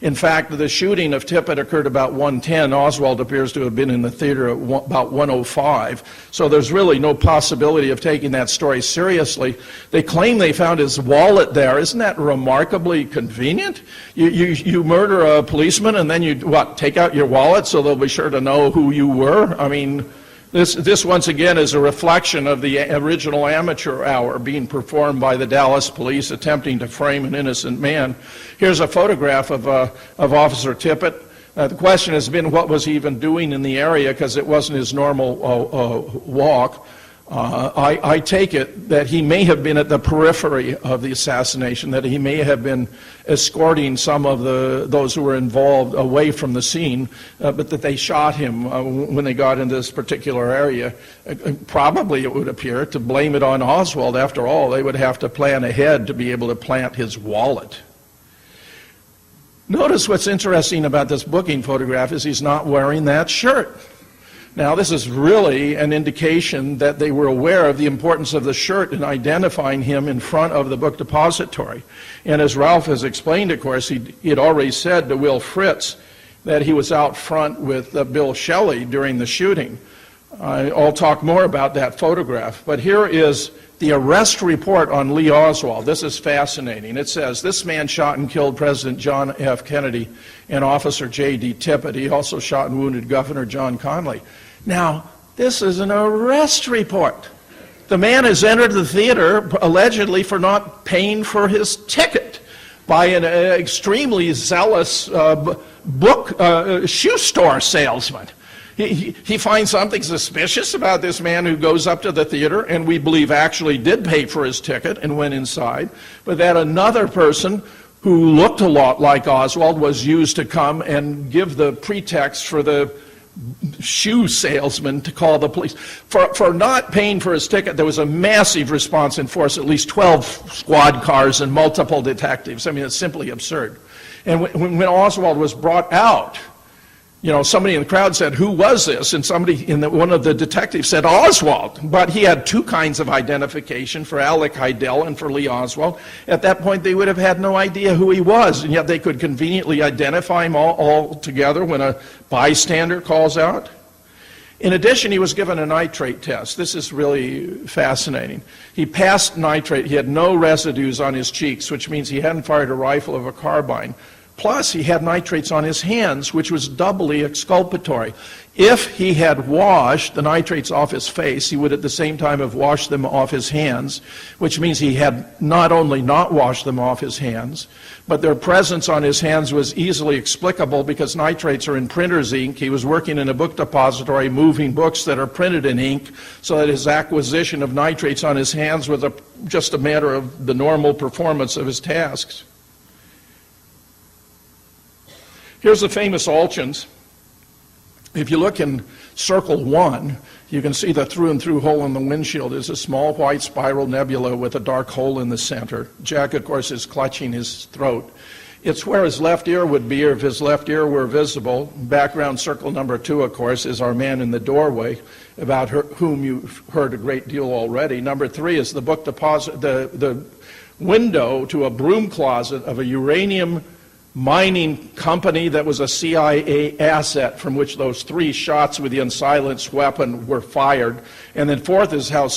In fact, the shooting of Tippit occurred about 1:10. Oswald appears to have been in the theater at about 1:05. So there's really no possibility of taking that story seriously. They claim they found his wallet there. Isn't that remarkably convenient? You murder a policeman and then you, take out your wallet so they'll be sure to know who you were? I mean, This once again is a reflection of the original amateur hour being performed by the Dallas police attempting to frame an innocent man. Here's a photograph of Officer Tippett. The question has been, what was he even doing in the area, because it wasn't his normal walk. I take it that he may have been at the periphery of the assassination, that he may have been escorting some of those who were involved away from the scene, but that they shot him when they got into this particular area. Probably, it would appear, to blame it on Oswald. After all, they would have to plan ahead to be able to plant his wallet. Notice what's interesting about this booking photograph is he's not wearing that shirt. Now, this is really an indication that they were aware of the importance of the shirt in identifying him in front of the book depository. And as Ralph has explained, of course, he had already said to Will Fritz that he was out front with Bill Shelley during the shooting. I'll talk more about that photograph. But here is the arrest report on Lee Oswald. This is fascinating. It says, this man shot and killed President John F. Kennedy and Officer J.D. Tippett. He also shot and wounded Governor John Connally. Now, this is an arrest report. The man has entered the theater allegedly for not paying for his ticket by an extremely zealous shoe store salesman. He finds something suspicious about this man who goes up to the theater, and we believe actually did pay for his ticket and went inside, but that another person who looked a lot like Oswald was used to come and give the pretext for the shoe salesman to call the police. For not paying for his ticket, there was a massive response in force, at least 12 squad cars and multiple detectives. I mean, it's simply absurd. And when Oswald was brought out, you know, somebody in the crowd said, who was this? And one of the detectives said, Oswald. But he had two kinds of identification, for Alec Heidel and for Lee Oswald. At that point, they would have had no idea who he was, and yet they could conveniently identify him all together when a bystander calls out. In addition, he was given a nitrate test. This is really fascinating. He passed nitrate. He had no residues on his cheeks, which means he hadn't fired a rifle of a carbine. Plus, he had nitrates on his hands, which was doubly exculpatory. If he had washed the nitrates off his face, he would at the same time have washed them off his hands, which means he had not only not washed them off his hands, but their presence on his hands was easily explicable because nitrates are in printer's ink. He was working in a book depository moving books that are printed in ink, so that his acquisition of nitrates on his hands was just a matter of the normal performance of his tasks. Here's the famous Alchins. If you look in circle 1, you can see the through and through hole in the windshield is a small white spiral nebula with a dark hole in the center. Jack, of course, is clutching his throat. It's where his left ear would be if his left ear were visible. Background circle number 2, of course, is our man in the doorway, about whom you've heard a great deal already. Number 3 is the book deposit, the window to a broom closet of a uranium mining company that was a CIA asset from which those 3 shots with the unsilenced weapon were fired. And then 4th is how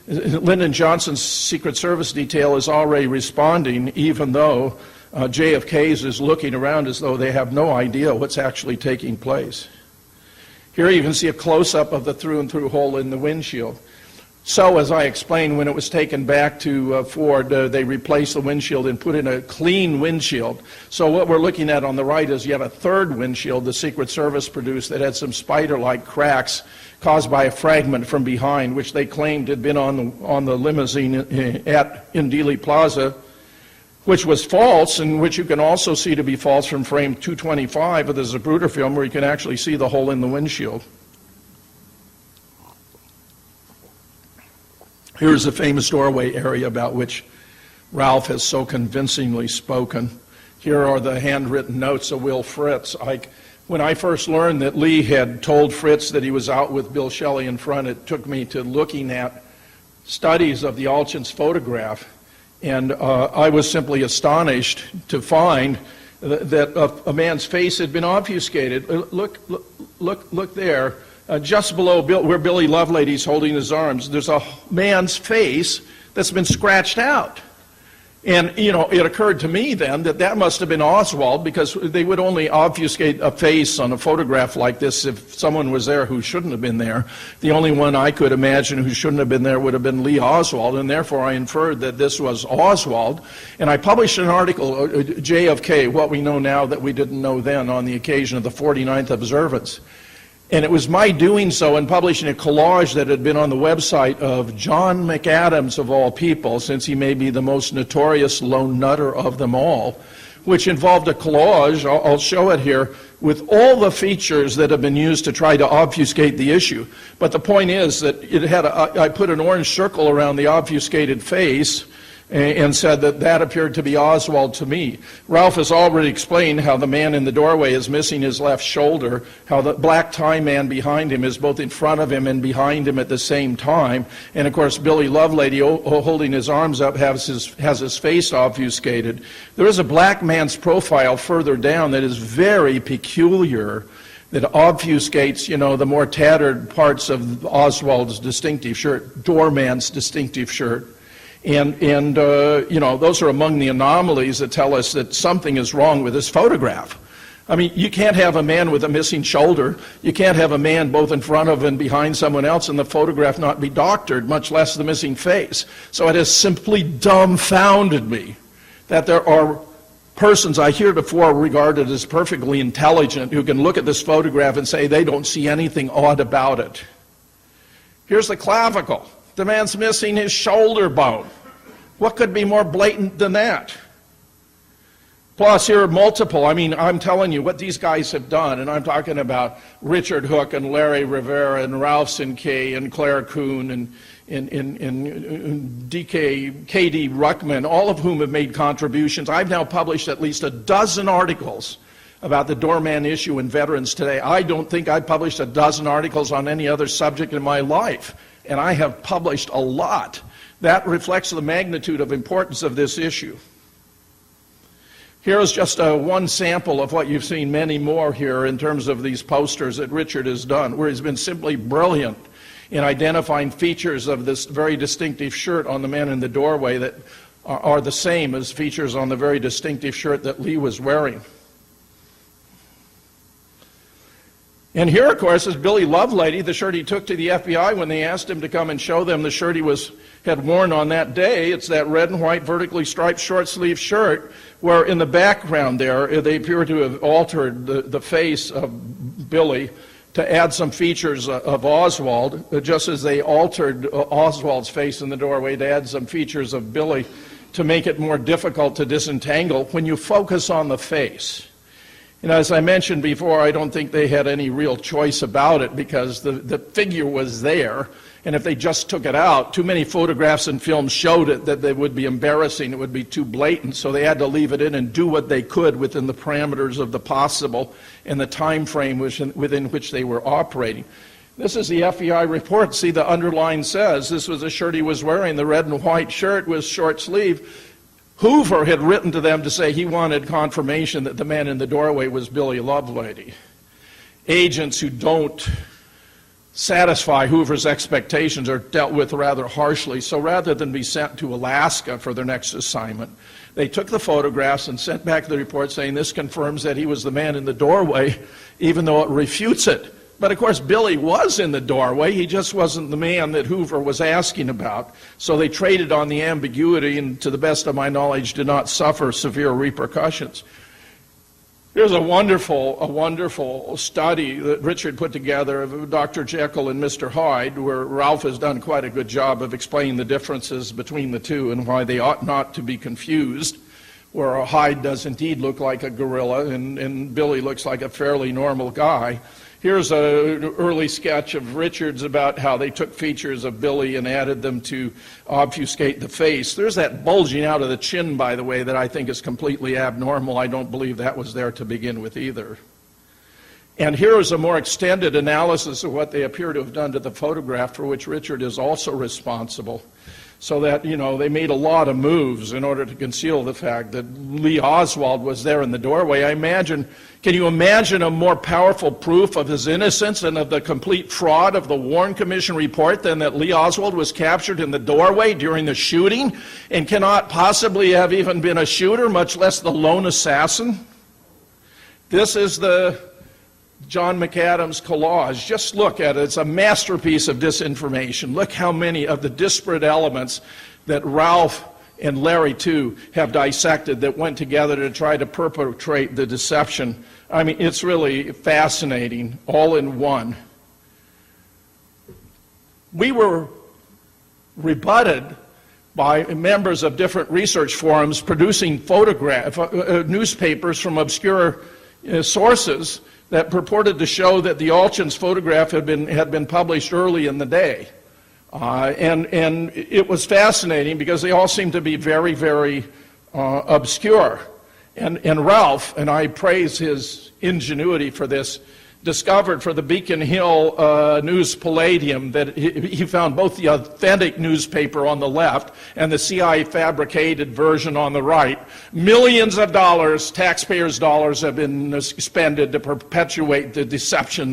Lyndon Johnson's Secret Service detail is already responding, even though JFK's is looking around as though they have no idea what's actually taking place. Here you can see a close-up of the through and through hole in the windshield. So, as I explained, when it was taken back to Ford, they replaced the windshield and put in a clean windshield. So what we're looking at on the right is yet a 3rd windshield the Secret Service produced that had some spider-like cracks caused by a fragment from behind, which they claimed had been on the limousine in Dealey Plaza, which was false, and which you can also see to be false from frame 225 of the Zapruder film, where you can actually see the hole in the windshield. Here's the famous doorway area about which Ralph has so convincingly spoken. Here are the handwritten notes of Will Fritz. When I first learned that Lee had told Fritz that he was out with Bill Shelley in front, it took me to looking at studies of the Alchins photograph, and I was simply astonished to find that a man's face had been obfuscated. Look there. Just below where Billy Lovelady's holding his arms, there's a man's face that's been scratched out. And, you know, it occurred to me then that that must have been Oswald, because they would only obfuscate a face on a photograph like this if someone was there who shouldn't have been there. The only one I could imagine who shouldn't have been there would have been Lee Oswald, and therefore I inferred that this was Oswald. And I published an article, JFK, what we know now that we didn't know then, on the occasion of the 49th observance. And it was my doing so and publishing a collage that had been on the website of John McAdams, of all people, since he may be the most notorious lone nutter of them all, which involved a collage, I'll show it here, with all the features that have been used to try to obfuscate the issue. But the point is that it had I put an orange circle around the obfuscated face and said that that appeared to be Oswald to me. Ralph has already explained how the man in the doorway is missing his left shoulder, how the black tie man behind him is both in front of him and behind him at the same time, and of course Billy Lovelady holding his arms up has his face obfuscated. There is a black man's profile further down that is very peculiar, that obfuscates, you know, the more tattered parts of Oswald's distinctive shirt, doorman's distinctive shirt. And you know, those are among the anomalies that tell us that something is wrong with this photograph. I mean, you can't have a man with a missing shoulder. You can't have a man both in front of and behind someone else and the photograph not be doctored, much less the missing face. So it has simply dumbfounded me that there are persons I heretofore regarded as perfectly intelligent who can look at this photograph and say they don't see anything odd about it. Here's the clavicle. The man's missing his shoulder bone. What could be more blatant than that? Plus, here are multiple. I mean, I'm telling you what these guys have done, and I'm talking about Richard Hook and Larry Rivera and Ralph Sinkay and Claire Kuhn and K.D. Ruckman, all of whom have made contributions. I've now published at least a dozen articles about the doorman issue in Veterans Today. I don't think I've published a dozen articles on any other subject in my life. And I have published a lot. That reflects the magnitude of importance of this issue. Here is just one sample of what you've seen many more here in terms of these posters that Richard has done, where he's been simply brilliant in identifying features of this very distinctive shirt on the man in the doorway that are the same as features on the very distinctive shirt that Lee was wearing. And here, of course, is Billy Lovelady, the shirt he took to the FBI when they asked him to come and show them the shirt he had worn on that day. It's that red and white vertically striped short-sleeve shirt where in the background there they appear to have altered the face of Billy to add some features of Oswald, just as they altered Oswald's face in the doorway to add some features of Billy to make it more difficult to disentangle when you focus on the face. And as I mentioned before, I don't think they had any real choice about it because the figure was there, and if they just took it out, too many photographs and films showed it that they would be embarrassing, it would be too blatant, so they had to leave it in and do what they could within the parameters of the possible and the time frame within which they were operating. This is the FBI report. See, the underline says this was a shirt he was wearing. The red and white shirt was short sleeve. Hoover had written to them to say he wanted confirmation that the man in the doorway was Billy Lovelady. Agents who don't satisfy Hoover's expectations are dealt with rather harshly, so rather than be sent to Alaska for their next assignment, they took the photographs and sent back the report saying this confirms that he was the man in the doorway, even though it refutes it. But of course, Billy was in the doorway. He just wasn't the man that Hoover was asking about. So they traded on the ambiguity and, to the best of my knowledge, did not suffer severe repercussions. There's a wonderful study that Richard put together of Dr. Jekyll and Mr. Hyde, where Ralph has done quite a good job of explaining the differences between the two and why they ought not to be confused, where Hyde does indeed look like a gorilla and Billy looks like a fairly normal guy. Here's an early sketch of Richard's about how they took features of Billy and added them to obfuscate the face. There's that bulging out of the chin, by the way, that I think is completely abnormal. I don't believe that was there to begin with either. And here is a more extended analysis of what they appear to have done to the photograph, for which Richard is also responsible. So that, you know, they made a lot of moves in order to conceal the fact that Lee Oswald was there in the doorway. Can you imagine a more powerful proof of his innocence and of the complete fraud of the Warren Commission report than that Lee Oswald was captured in the doorway during the shooting and cannot possibly have even been a shooter, much less the lone assassin? This is the John McAdams collage. Just look at it. It's a masterpiece of disinformation. Look how many of the disparate elements that Ralph and Larry, too, have dissected that went together to try to perpetrate the deception. I mean, it's really fascinating, all in one. We were rebutted by members of different research forums producing newspapers from obscure sources that purported to show that the Alchins photograph had been published early in the day. And it was fascinating because they all seemed to be very, very obscure. And Ralph, and I praise his ingenuity for this, discovered for the Beacon Hill News Palladium that he found both the authentic newspaper on the left and the CIA fabricated version on the right. Millions of dollars, taxpayers' dollars, have been expended to perpetuate the deception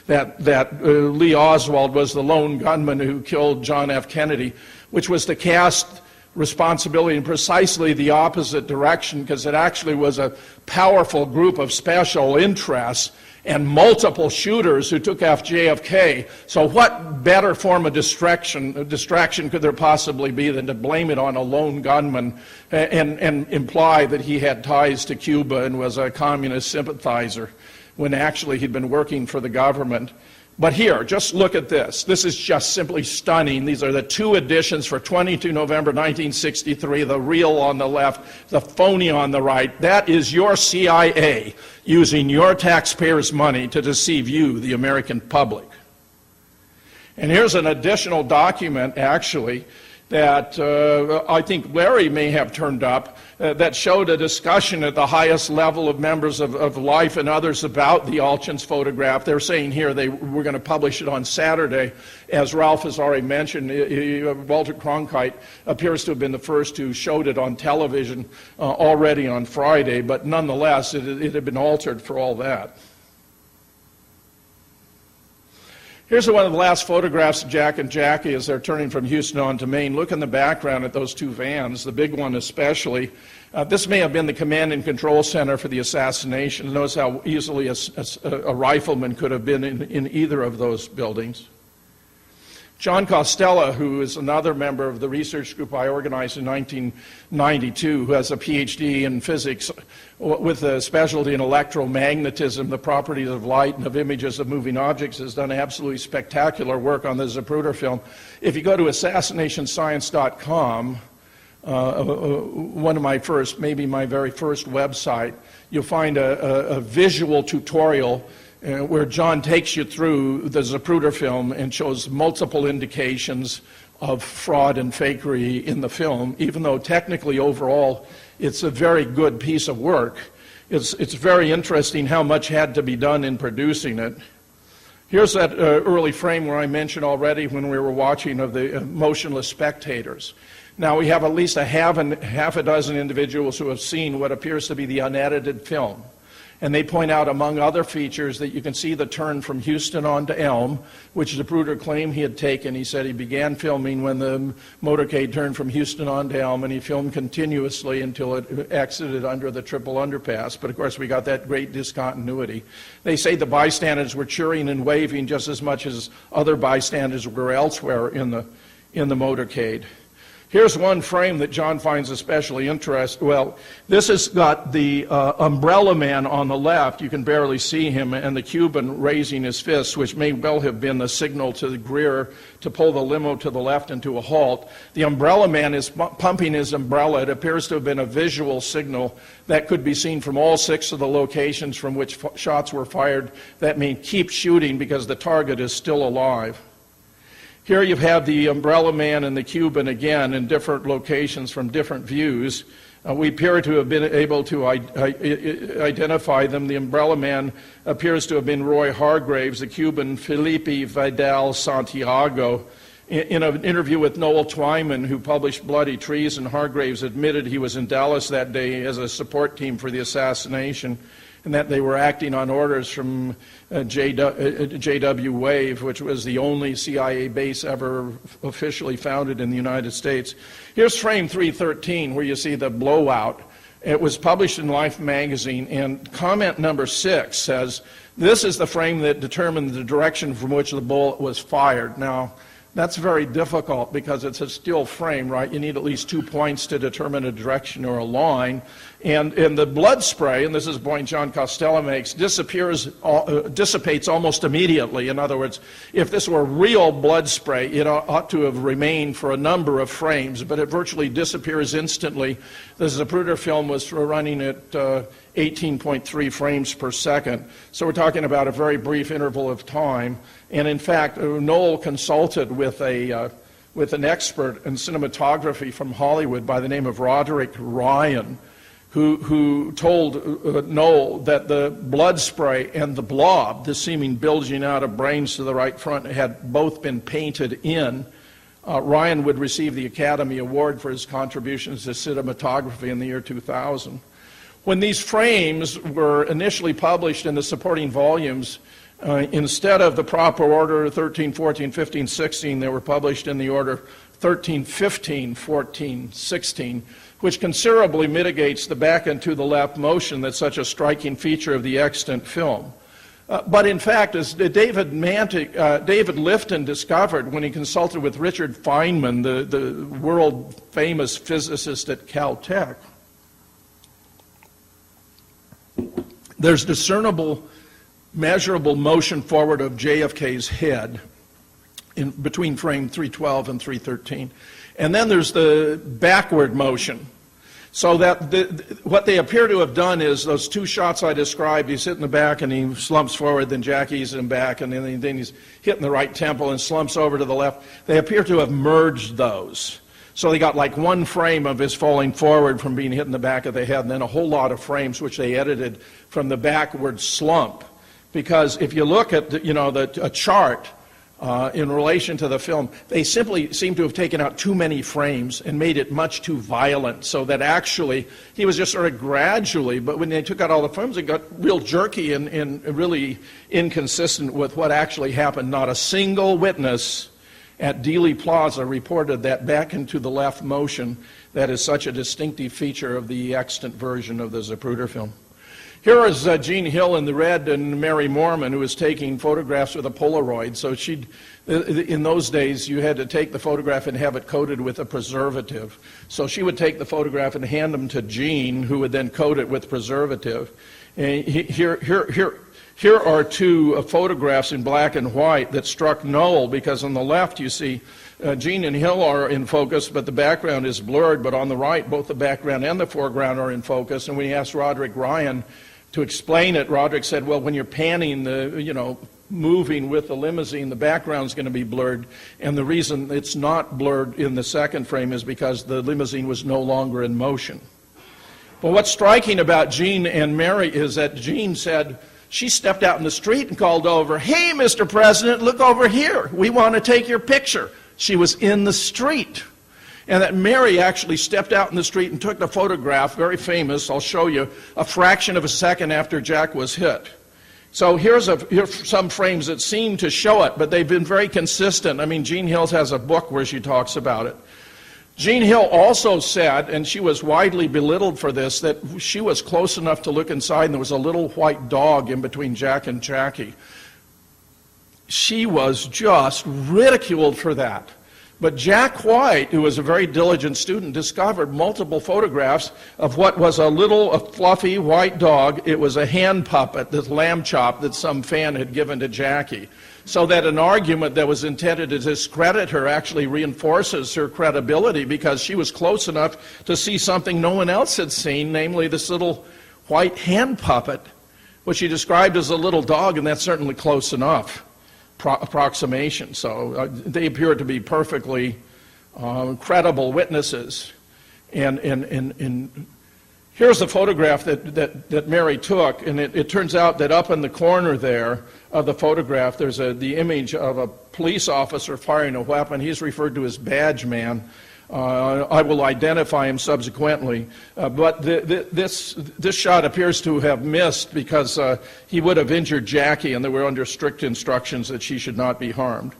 that Lee Oswald was the lone gunman who killed John F. Kennedy, which was to cast responsibility in precisely the opposite direction, because it actually was a powerful group of special interests and multiple shooters who took off JFK. So what better form of distraction could there possibly be than to blame it on a lone gunman and imply that he had ties to Cuba and was a communist sympathizer when actually he'd been working for the government? But here, just look at this. This is just simply stunning. These are the two editions for 22 November 1963, the real on the left, the phony on the right. That is your CIA using your taxpayers' money to deceive you, the American public. And here's an additional document, actually, that I think Larry may have turned up, that showed a discussion at the highest level of members of Life and others about the Alchins photograph. They're saying here they were going to publish it on Saturday. As Ralph has already mentioned, Walter Cronkite appears to have been the first who showed it on television already on Friday, but nonetheless, it had been altered for all that. Here's one of the last photographs of Jack and Jackie as they're turning from Houston on to Maine. Look in the background at those two vans, the big one especially. This may have been the command and control center for the assassination. Notice how easily a rifleman could have been in either of those buildings. John Costello, who is another member of the research group I organized in 1992, who has a PhD in physics with a specialty in electromagnetism, the properties of light and of images of moving objects, has done absolutely spectacular work on the Zapruder film. If you go to assassinationscience.com, one of my first, maybe my very first website, you'll find a visual tutorial where John takes you through the Zapruder film and shows multiple indications of fraud and fakery in the film, even though technically overall it's a very good piece of work. It's very interesting how much had to be done in producing it. Here's that early frame where I mentioned already when we were watching of the motionless spectators. Now we have at least half a dozen individuals who have seen what appears to be the unedited film. And they point out, among other features, that you can see the turn from Houston on to Elm, which Zapruder claimed he had taken. He said he began filming when the motorcade turned from Houston on to Elm, and he filmed continuously until it exited under the triple underpass. But of course, we got that great discontinuity. They say the bystanders were cheering and waving just as much as other bystanders were elsewhere in the motorcade. Here's one frame that John finds especially interesting. Well, this has got the umbrella man on the left. You can barely see him, and the Cuban raising his fist, which may well have been the signal to the Greer to pull the limo to the left into a halt. The umbrella man is pumping his umbrella. It appears to have been a visual signal that could be seen from all 6 of the locations from which shots were fired. That means keep shooting because the target is still alive. Here you have the umbrella man and the Cuban again in different locations from different views. We appear to have been able to identify them. The umbrella man appears to have been Roy Hargraves, the Cuban Felipe Vidal Santiago, in an interview with Noel Twyman, who published Bloody Treason, Hargraves admitted he was in Dallas that day as a support team for the assassination, and that they were acting on orders from JW Wave, which was the only CIA base ever officially founded in the United States. Here's frame 313, where you see the blowout. It was published in Life magazine, and comment number 6 says, "This is the frame that determined the direction from which the bullet was fired." Now, that's very difficult because it's a still frame, right? You need at least 2 points to determine a direction or a line. And the blood spray, and this is a point John Costello makes, dissipates almost immediately. In other words, if this were real blood spray, it ought to have remained for a number of frames, but it virtually disappears instantly. The Zapruder film was running at 18.3 frames per second. So we're talking about a very brief interval of time. And in fact, Noel consulted with an expert in cinematography from Hollywood by the name of Roderick Ryan, who told Noel that the blood spray and the blob, the seeming bulging out of brains to the right front, had both been painted in. Ryan would receive the Academy Award for his contributions to cinematography in the year 2000. When these frames were initially published in the supporting volumes, instead of the proper order 13, 14, 15, 16, they were published in the order 13, 15, 14, 16, which considerably mitigates the back and to the left motion that's such a striking feature of the extant film. But in fact, as David Lifton discovered when he consulted with Richard Feynman, the world-famous physicist at Caltech, there's discernible, measurable motion forward of JFK's head in between frame 312 and 313. And then there's the backward motion. So that what they appear to have done is those 2 shots I described, he's hitting the back and he slumps forward, then Jackie's him back, and then he's hitting the right temple and slumps over to the left. They appear to have merged those. So they got like 1 frame of his falling forward from being hit in the back of the head, and then a whole lot of frames which they edited from the backward slump. Because if you look at a chart in relation to the film, they simply seem to have taken out too many frames and made it much too violent, so that actually he was just sort of gradually, but when they took out all the frames, it got real jerky and really inconsistent with what actually happened. Not a single witness at Dealey Plaza reported that back and to the left motion that is such a distinctive feature of the extant version of the Zapruder film. Here is Jean Hill in the red and Mary Moorman, who was taking photographs with a Polaroid. So in those days, you had to take the photograph and have it coated with a preservative. So she would take the photograph and hand them to Jean, who would then coat it with preservative. And here are 2 photographs in black and white that struck Noel, because on the left you see Jean and Hill are in focus, but the background is blurred. But on the right, both the background and the foreground are in focus. And when he asked Roderick Ryan to explain it, Roderick said, well, when you're panning moving with the limousine, the background's going to be blurred. And the reason it's not blurred in the second frame is because the limousine was no longer in motion. But what's striking about Jean and Mary is that Jean said, she stepped out in the street and called over, "Hey, Mr. President, look over here. We want to take your picture." She was in the street. And that Mary actually stepped out in the street and took the photograph, very famous, I'll show you, a fraction of a second after Jack was hit. So here's some frames that seem to show it, but they've been very consistent. I mean, Jean Hill has a book where she talks about it. Jean Hill also said, and she was widely belittled for this, that she was close enough to look inside and there was a little white dog in between Jack and Jackie. She was just ridiculed for that. But Jack White, who was a very diligent student, discovered multiple photographs of what was a fluffy white dog. It was a hand puppet, this lamb chop that some fan had given to Jackie. So that an argument that was intended to discredit her actually reinforces her credibility, because she was close enough to see something no one else had seen, namely this little white hand puppet, which she described as a little dog, and that's certainly close enough approximation. So they appear to be perfectly credible witnesses. And Here's the photograph that Mary took, and it turns out that up in the corner there of the photograph, there's the image of a police officer firing a weapon. He's referred to as Badge Man. I will identify him subsequently. But this shot appears to have missed because he would have injured Jackie, and they were under strict instructions that she should not be harmed.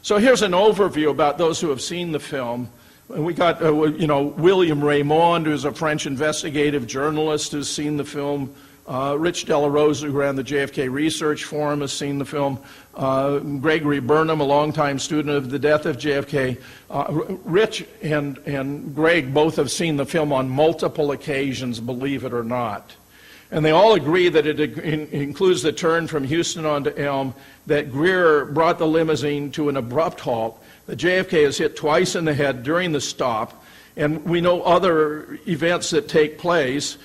So here's an overview about those who have seen the film. And we got, William Raymond, who's a French investigative journalist who's seen the film. Rich De La Rosa, who ran the JFK Research Forum, has seen the film. Gregory Burnham, a longtime student of the death of JFK. Rich and Greg both have seen the film on multiple occasions, believe it or not. And they all agree that it includes the turn from Houston onto Elm, that Greer brought the limousine to an abrupt halt. The JFK is hit twice in the head during the stop, and we know other events that take place,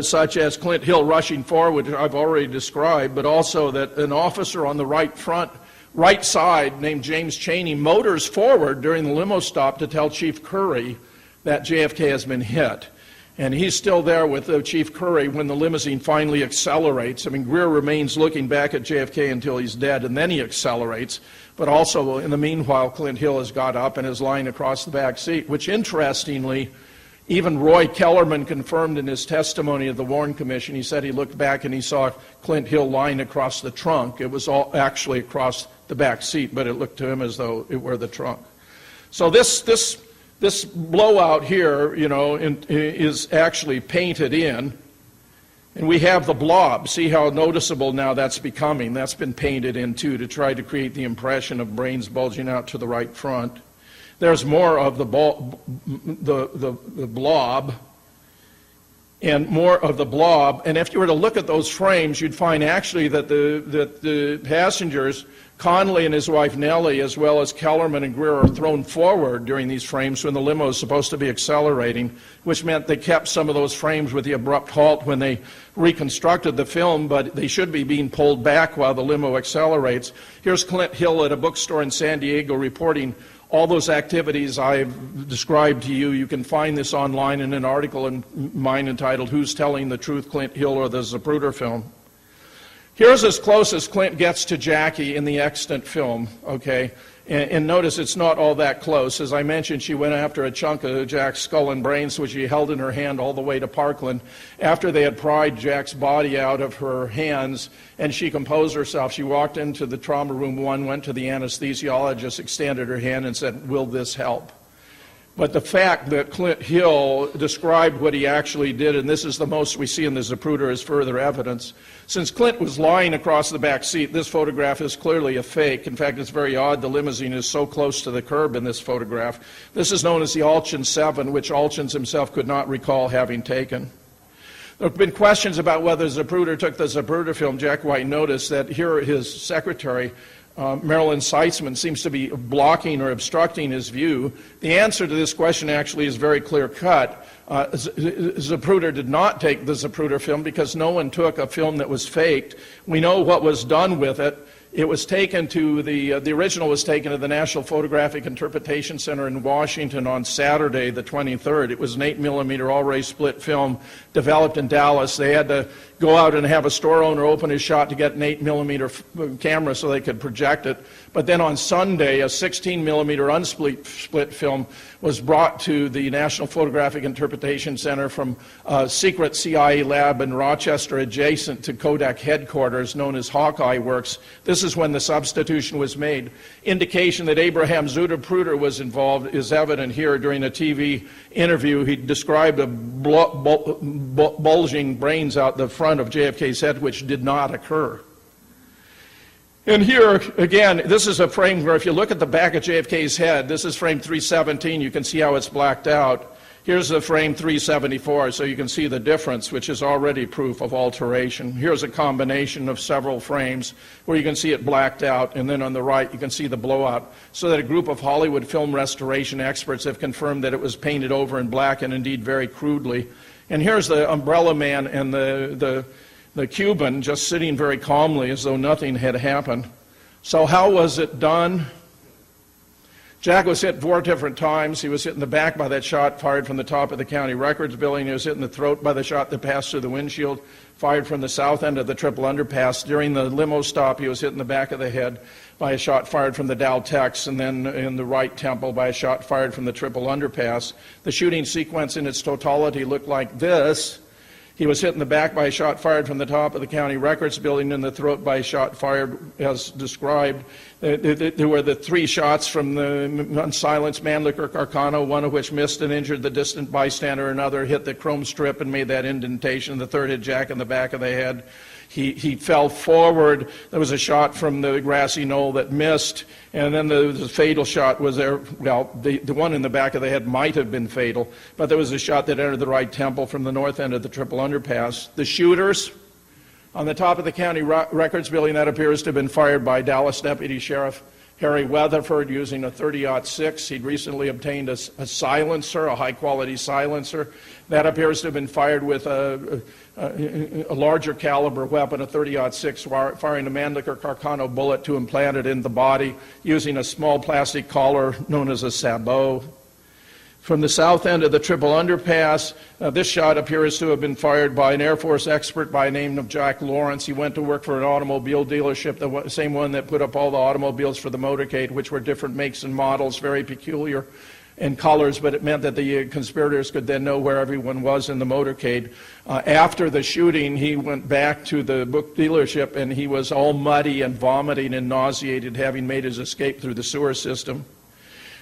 such as Clint Hill rushing forward, which I've already described, but also that an officer on the right side named James Chaney motors forward during the limo stop to tell Chief Curry that JFK has been hit. And he's still there with Chief Curry when the limousine finally accelerates. I mean, Greer remains looking back at JFK until he's dead, and then he accelerates. But also, in the meanwhile, Clint Hill has got up and is lying across the back seat, which, interestingly, even Roy Kellerman confirmed in his testimony of the Warren Commission. He said he looked back and he saw Clint Hill lying across the trunk. It was all actually across the back seat, but it looked to him as though it were the trunk. So this blowout here, is actually painted in. And we have the blob. See how noticeable now that's becoming. That's been painted in too to try to create the impression of brains bulging out to the right front. There's more of the blob and more of the blob. And if you were to look at those frames, you'd find actually that the passengers, Conley and his wife Nellie, as well as Kellerman and Greer, are thrown forward during these frames when the limo is supposed to be accelerating, which meant they kept some of those frames with the abrupt halt when they reconstructed the film, but they should be being pulled back while the limo accelerates. Here's Clint Hill at a bookstore in San Diego reporting all those activities I've described to you. You can find this online in an article in mine entitled "Who's Telling the Truth, Clint Hill or the Zapruder Film?" Here's as close as Clint gets to Jackie in the extant film, okay? And notice it's not all that close. As I mentioned, she went after a chunk of Jack's skull and brains, which she held in her hand all the way to Parkland. After they had pried Jack's body out of her hands and she composed herself, she walked into the trauma room 1, went to the anesthesiologist, extended her hand and said, "Will this help?" But the fact that Clint Hill described what he actually did, and this is the most we see in the Zapruder as further evidence. Since Clint was lying across the back seat, this photograph is clearly a fake. In fact, it's very odd the limousine is so close to the curb in this photograph. This is known as the Alchin 7, which Alchins himself could not recall having taken. There have been questions about whether Zapruder took the Zapruder film. Jack White noticed that here his secretary, Marilyn Seitzman, seems to be blocking or obstructing his view. The answer to this question actually is very clear-cut. Zapruder did not take the Zapruder film because no one took a film that was faked. We know what was done with it. It was taken to the original was taken to the National Photographic Interpretation Center in Washington on Saturday, the 23rd. It was an 8mm all-ray split film developed in Dallas. They had to go out and have a store owner open his shop to get an 8mm camera so they could project it. But then on Sunday, a 16mm unsplit film was brought to the National Photographic Interpretation Center from a secret CIA lab in Rochester adjacent to Kodak headquarters known as Hawkeye Works. This is when the substitution was made. Indication that Abraham Zapruder was involved is evident here during a TV interview. He described a bulging brains out the front of JFK's head, which did not occur. And here, again, this is a frame where if you look at the back of JFK's head, this is frame 317, you can see how it's blacked out. Here's the frame 374, so you can see the difference, which is already proof of alteration. Here's a combination of several frames where you can see it blacked out, and then on the right you can see the blowout, so that a group of Hollywood film restoration experts have confirmed that it was painted over in black, and indeed very crudely. And here's the umbrella man and the Cuban just sitting very calmly as though nothing had happened. So how was it done? Jack was hit 4 different times. He was hit in the back by that shot fired from the top of the county records building. He was hit in the throat by the shot that passed through the windshield, fired from the south end of the triple underpass. During the limo stop, he was hit in the back of the head by a shot fired from the Dow Tex, and then in the right temple by a shot fired from the triple underpass. The shooting sequence in its totality looked like this. He was hit in the back by a shot fired from the top of the county records building, in the throat by a shot fired as described. There were the 3 shots from the unsilenced Mannlicher Carcano, one of which missed and injured the distant bystander. Another hit the chrome strip and made that indentation. The third hit Jack in the back of the head. He fell forward. There was a shot from the grassy knoll that missed, and then the fatal shot was there. Well, the one in the back of the head might have been fatal, but there was a shot that entered the right temple from the north end of the triple underpass. The shooters on the top of the county records building, that appears to have been fired by Dallas Deputy Sheriff Harry Weatherford using a 30-06. He'd recently obtained a silencer, a high-quality silencer. That appears to have been fired with a larger caliber weapon, a 30-06, firing a Mannlicher Carcano bullet to implant it in the body using a small plastic collar known as a sabot. From the south end of the triple underpass, this shot appears to have been fired by an Air Force expert by the name of Jack Lawrence. He went to work for an automobile dealership, the same one that put up all the automobiles for the motorcade, which were different makes and models, very peculiar in colors, but it meant that the conspirators could then know where everyone was in the motorcade. After the shooting, he went back to the book dealership, and he was all muddy and vomiting and nauseated, having made his escape through the sewer system.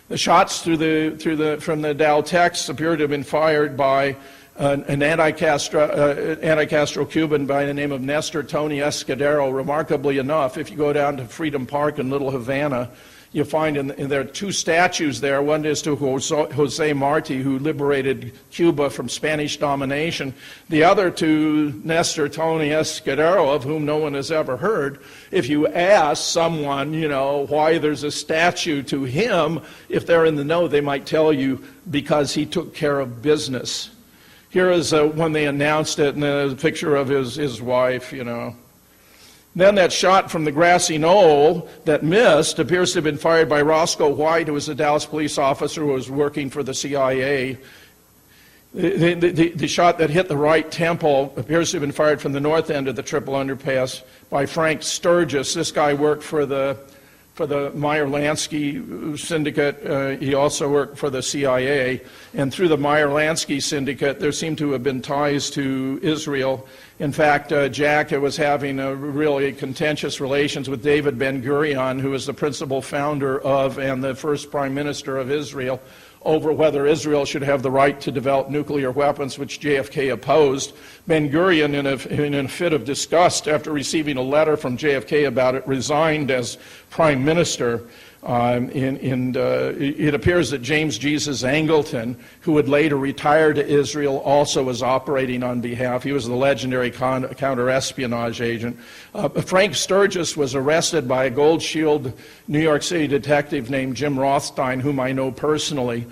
The shots from the Dow Tex appear to have been fired by an anti-Castro Cuban by the name of Nestor Tony Escudero. Remarkably enough, if you go down to Freedom Park in Little Havana, you find there are 2 statues there. One is to Jose Marti, who liberated Cuba from Spanish domination. The other to Nestor Tony Escudero, of whom no one has ever heard. If you ask someone, why there's a statue to him, if they're in the know, they might tell you because he took care of business. Here is when they announced it, and a picture of his wife, Then that shot from the grassy knoll that missed appears to have been fired by Roscoe White, who was a Dallas police officer who was working for the CIA. The shot that hit the right temple appears to have been fired from the north end of the triple underpass by Frank Sturgis. This guy worked for the Meyer-Lansky syndicate. He also worked for the CIA. And through the Meyer-Lansky syndicate, there seemed to have been ties to Israel. In fact, Jack was having really contentious relations with David Ben-Gurion, who was the principal founder of and the first prime minister of Israel, over whether Israel should have the right to develop nuclear weapons, which JFK opposed. Ben-Gurion, in a fit of disgust after receiving a letter from JFK about it, resigned as prime minister. It appears that James Jesus Angleton, who would later retire to Israel, also was operating on behalf. He was the legendary counter-espionage agent. Frank Sturgis was arrested by a Gold Shield New York City detective named Jim Rothstein, whom I know personally.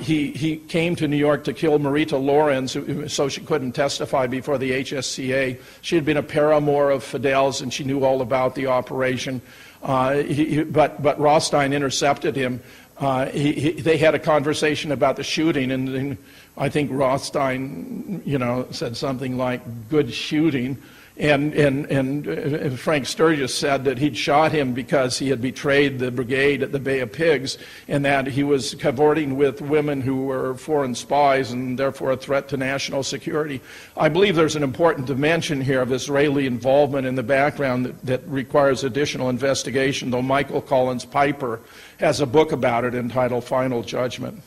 He came to New York to kill Marita Lorenz, so she couldn't testify before the HSCA. She had been a paramour of Fidel's, and she knew all about the operation. But Rothstein intercepted him. They had a conversation about the shooting, and I think Rothstein, said something like, "Good shooting." And Frank Sturgis said that he'd shot him because he had betrayed the brigade at the Bay of Pigs, and that he was cavorting with women who were foreign spies and therefore a threat to national security. I believe there's an important dimension here of Israeli involvement in the background that requires additional investigation, though Michael Collins Piper has a book about it entitled Final Judgment.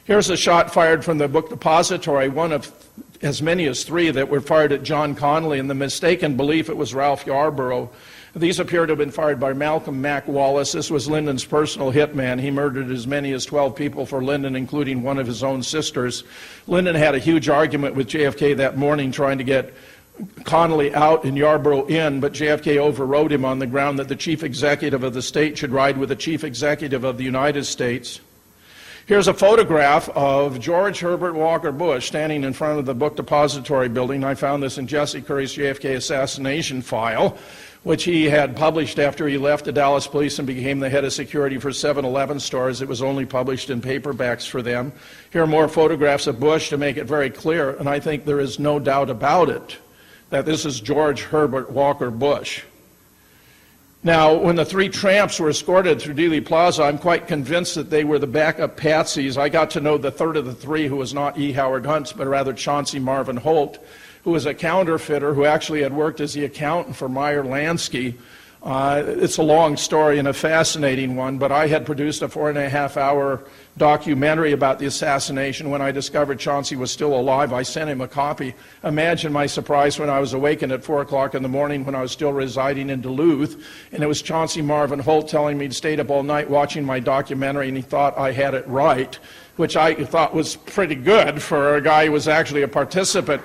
Here's a shot fired from the book depository, one of as many as 3 that were fired at John Connolly in the mistaken belief it was Ralph Yarborough. These appear to have been fired by Malcolm Mack Wallace. This was Lyndon's personal hitman. He murdered as many as 12 people for Lyndon, including one of his own sisters. Lyndon had a huge argument with JFK that morning trying to get Connolly out and Yarborough in, but JFK overrode him on the ground that the chief executive of the state should ride with the chief executive of the United States. Here's a photograph of George Herbert Walker Bush standing in front of the book depository building. I found this in Jesse Curry's JFK assassination file. which he had published after he left the Dallas Police and became the head of security for 7-Eleven stores. It was only published in paperbacks for them. Here are more photographs of Bush to make it very clear, and I think there is no doubt about it, that this is George Herbert Walker Bush. Now, when the three tramps were escorted through Dealey Plaza, I'm quite convinced that they were the backup patsies. I got to know the third of the three, who was not E. Howard Hunt, but rather Chauncey Marvin Holt, who was a counterfeiter who actually had worked as the accountant for Meyer Lansky. It's a long story and a fascinating one, but I had produced a 4.5-hour documentary about the assassination. When I discovered Chauncey was still alive, I sent him a copy. Imagine my surprise when I was awakened at 4 o'clock in the morning when I was still residing in Duluth, and it was Chauncey Marvin Holt telling me he'd stayed up all night watching my documentary, and he thought I had it right, which I thought was pretty good for a guy who was actually a participant.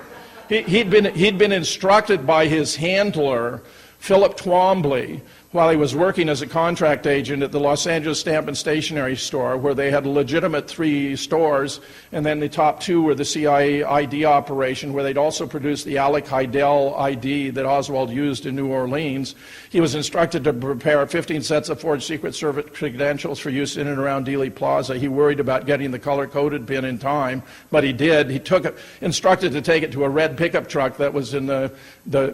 He'd been instructed by his handler, Philip Twombly, while he was working as a contract agent at the Los Angeles Stamp and Stationery Store, where they had a legitimate 3 stores, and then the top 2 were the CIA ID operation, where they'd also produced the Alec Heidel ID that Oswald used in New Orleans. He was instructed to prepare 15 sets of forged Secret Service credentials for use in and around Dealey Plaza. He worried about getting the color-coded pin in time, but he did. He took it, instructed to take it to a red pickup truck that was in the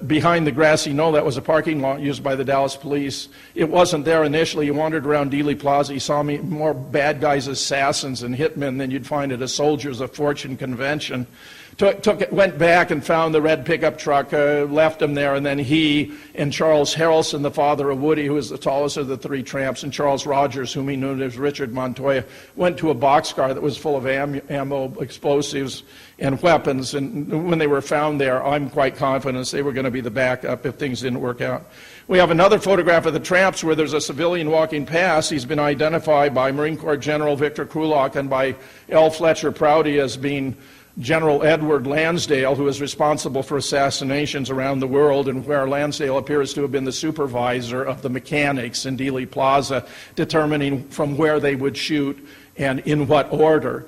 behind the grassy knoll. That was a parking lot used by the Dallas Police. It wasn't there initially. He wandered around Dealey Plaza. He saw more bad guys, assassins, and hitmen than you'd find at a Soldiers of Fortune convention. Went back and found the red pickup truck, left him there, and then he and Charles Harrelson, the father of Woody, who was the tallest of the 3 tramps, and Charles Rogers, whom he knew as Richard Montoya, went to a boxcar that was full of ammo, explosives, and weapons. And when they were found there, I'm quite confident they were going to be the backup if things didn't work out. We have another photograph of the tramps where there's a civilian walking past. He's been identified by Marine Corps General Victor Krulak and by L. Fletcher Prouty as being General Edward Lansdale, who is responsible for assassinations around the world, and where Lansdale appears to have been the supervisor of the mechanics in Dealey Plaza, determining from where they would shoot and in what order.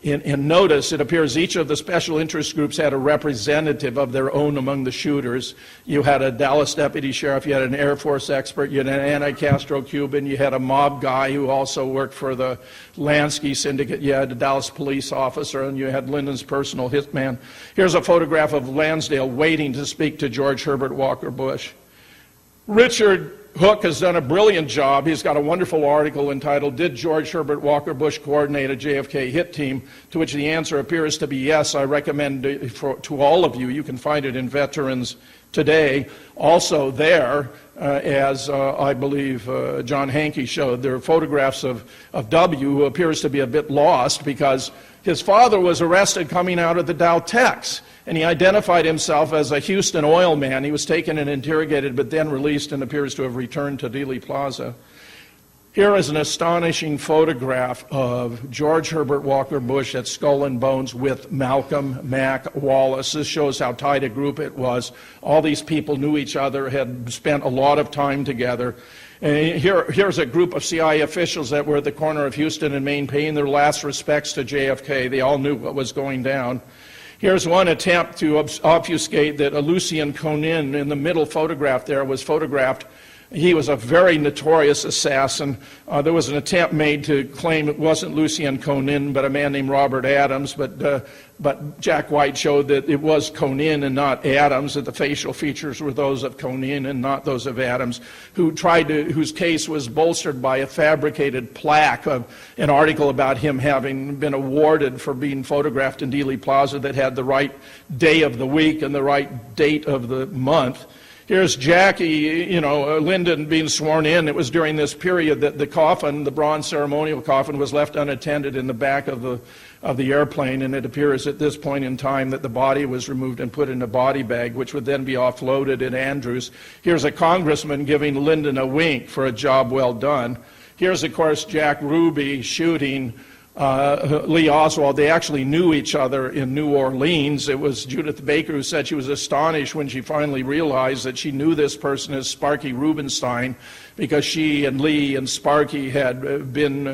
And notice, it appears each of the special interest groups had a representative of their own among the shooters. You had a Dallas deputy sheriff, you had an Air Force expert, you had an anti-Castro Cuban, you had a mob guy who also worked for the Lansky syndicate, you had a Dallas police officer, and you had Lyndon's personal hitman. Here's a photograph of Lansdale waiting to speak to George Herbert Walker Bush. Richard Hook has done a brilliant job. He's got a wonderful article entitled, "Did George Herbert Walker Bush Coordinate a JFK Hit Team?" to which the answer appears to be yes. I recommend to all of you. You can find it in Veterans Today. Also there, as I believe John Hankey showed, there are photographs of W, who appears to be a bit lost because his father was arrested coming out of the Dow Tex, and he identified himself as a Houston oil man. He was taken and interrogated, but then released and appears to have returned to Dealey Plaza. Here is an astonishing photograph of George Herbert Walker Bush at Skull and Bones with Malcolm Mac Wallace. This shows how tight a group it was. All these people knew each other, had spent a lot of time together. And here's a group of CIA officials that were at the corner of Houston and Main paying their last respects to JFK. They all knew what was going down. Here's one attempt to obfuscate that Lucien Conin, in the middle photograph there, was photographed. He was a very notorious assassin. There was an attempt made to claim it wasn't Lucien Conin, but a man named Robert Adams, but Jack White showed that it was Conin and not Adams, that the facial features were those of Conin and not those of Adams, whose case was bolstered by a fabricated plaque of an article about him having been awarded for being photographed in Dealey Plaza that had the right day of the week and the right date of the month. Here's Jackie, Lyndon being sworn in. It was during this period that the coffin, the bronze ceremonial coffin, was left unattended in the back of the airplane, and it appears at this point in time that the body was removed and put in a body bag, which would then be offloaded at Andrews. Here's a congressman giving Lyndon a wink for a job well done. Here's, of course, Jack Ruby shooting Lee Oswald. They actually knew each other in New Orleans. It was Judith Baker who said she was astonished when she finally realized that she knew this person as Sparky Rubenstein, because she and Lee and Sparky had been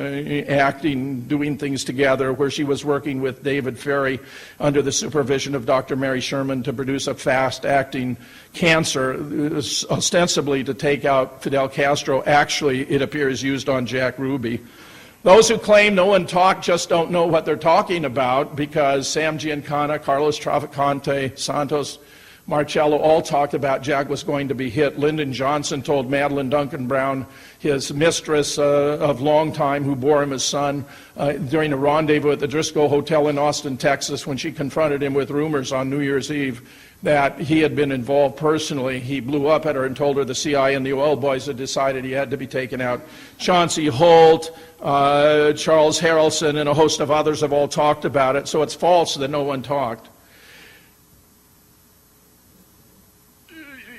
acting, doing things together, where she was working with David Ferry under the supervision of Dr. Mary Sherman to produce a fast-acting cancer, ostensibly to take out Fidel Castro. Actually, it appears used on Jack Ruby. Those who claim no one talked just don't know what they're talking about, because Sam Giancana, Carlos Traficante, Santos, Marcello all talked about Jack was going to be hit. Lyndon Johnson told Madeline Duncan Brown, his mistress of long time, who bore him his son, during a rendezvous at the Driscoll Hotel in Austin, Texas, when she confronted him with rumors on New Year's Eve that he had been involved personally. He blew up at her and told her the CIA and the oil boys had decided he had to be taken out. Chauncey Holt, Charles Harrelson, and a host of others have all talked about it, so it's false that no one talked.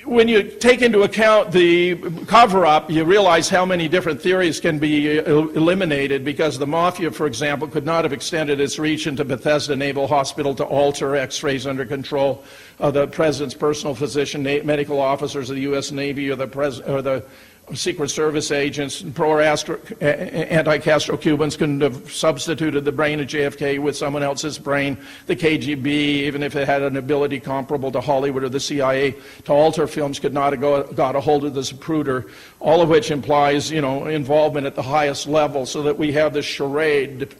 When you take into account the cover-up, you realize how many different theories can be eliminated, because the Mafia, for example, could not have extended its reach into Bethesda Naval Hospital to alter X-rays under control of the President's personal physician, medical officers of the U.S. Navy, or the Secret Service agents. Anti-Castro Cubans couldn't have substituted the brain of JFK with someone else's brain. The KGB, even if it had an ability comparable to Hollywood or the CIA to alter films, could not have got a hold of the Zapruder, all of which implies, involvement at the highest level, so that we have this charade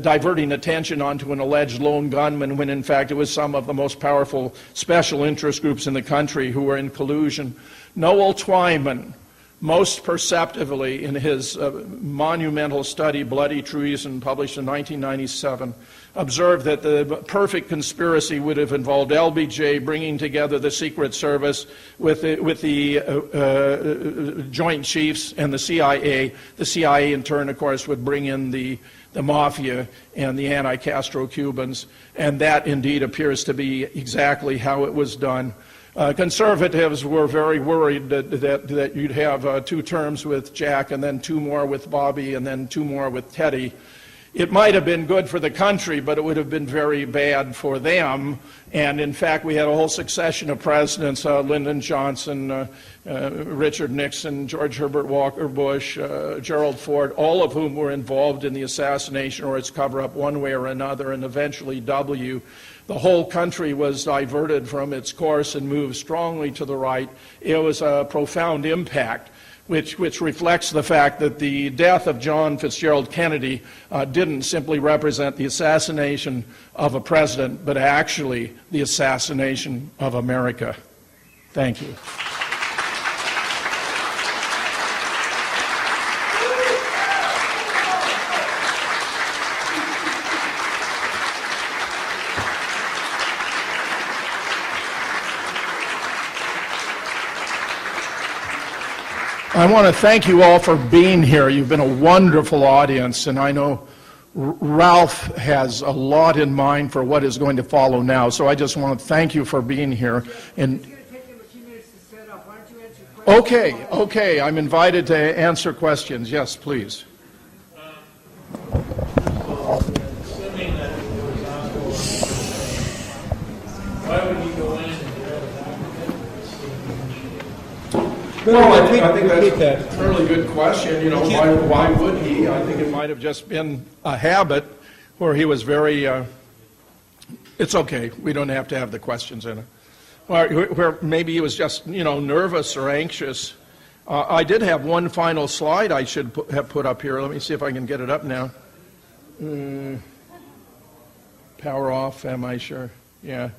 diverting attention onto an alleged lone gunman, when in fact it was some of the most powerful special interest groups in the country who were in collusion. Noel Twyman, most perceptively in his monumental study, Bloody Treason, published in 1997, observed that the perfect conspiracy would have involved LBJ bringing together the Secret Service with the Joint Chiefs and the CIA. The CIA, in turn, of course, would bring in the Mafia and the anti-Castro Cubans, and that indeed appears to be exactly how it was done. Conservatives were very worried that you'd have 2 terms with Jack, and then 2 more with Bobby, and then 2 more with Teddy. It might have been good for the country, but it would have been very bad for them. And in fact, we had a whole succession of presidents, Lyndon Johnson, Richard Nixon, George Herbert Walker Bush, Gerald Ford, all of whom were involved in the assassination or its cover-up one way or another, and eventually W. The whole country was diverted from its course and moved strongly to the right. It was a profound impact, which reflects the fact that the death of John Fitzgerald Kennedy didn't simply represent the assassination of a president, but actually the assassination of America. Thank you. I want to thank you all for being here. You've been a wonderful audience, and I know Ralph has a lot in mind for what is going to follow now, so I just want to thank you for being here. And Okay, I'm invited to answer questions. Yes, please. Assuming that it was Oswald, why would he go in and Well, I think that's a fairly good question. Why would he? I think it might have just been a habit where he was very, it's okay, we don't have to have the questions in it. Where maybe he was just, nervous or anxious. I did have one final slide I should have put up here. Let me see if I can get it up now. Power off, am I sure? Yeah.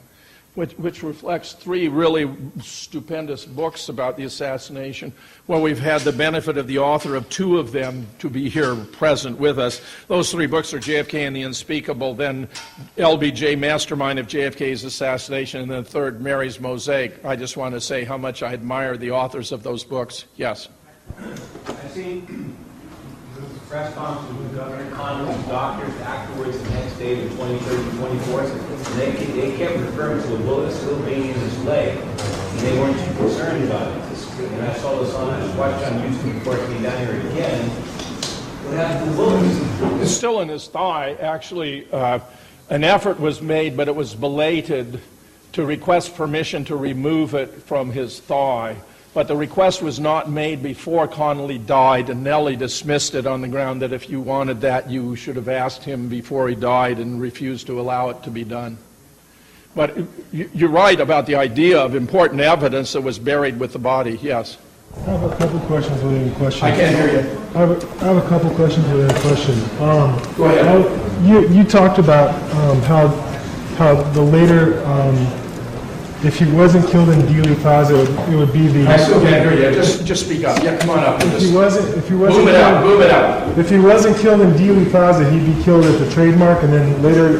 Which reflects 3 really stupendous books about the assassination. Well, we've had the benefit of the author of 2 of them to be here present with us. Those 3 books are JFK and the Unspeakable, then LBJ, Mastermind of JFK's Assassination, and then third, Mary's Mosaic. I just want to say how much I admire the authors of those books. Yes? I've seen press conferences with Governor Connolly's doctors afterwards the next day, the 23rd and 24th, and they kept referring to a bullet still being in his leg, and they weren't too concerned about it. And I saw this on, I was watching on YouTube before I came down here again. What happened to the bullets? It's still in his thigh. Actually, an effort was made, but it was belated to request permission to remove it from his thigh. But the request was not made before Connolly died, and Nellie dismissed it on the ground that if you wanted that, you should have asked him before he died and refused to allow it to be done. But you're right about the idea of important evidence that was buried with the body, yes. I have a couple questions within the question. I can't hear you. I have a couple questions within the question. Go ahead. You talked about how the later, if he wasn't killed in Dealey Plaza, it would be the. I still can't hear you. Just speak up. Yeah, come on up. If he wasn't Move it out. Move it out. If he wasn't killed in Dealey Plaza, he'd be killed at the Trademark, and then later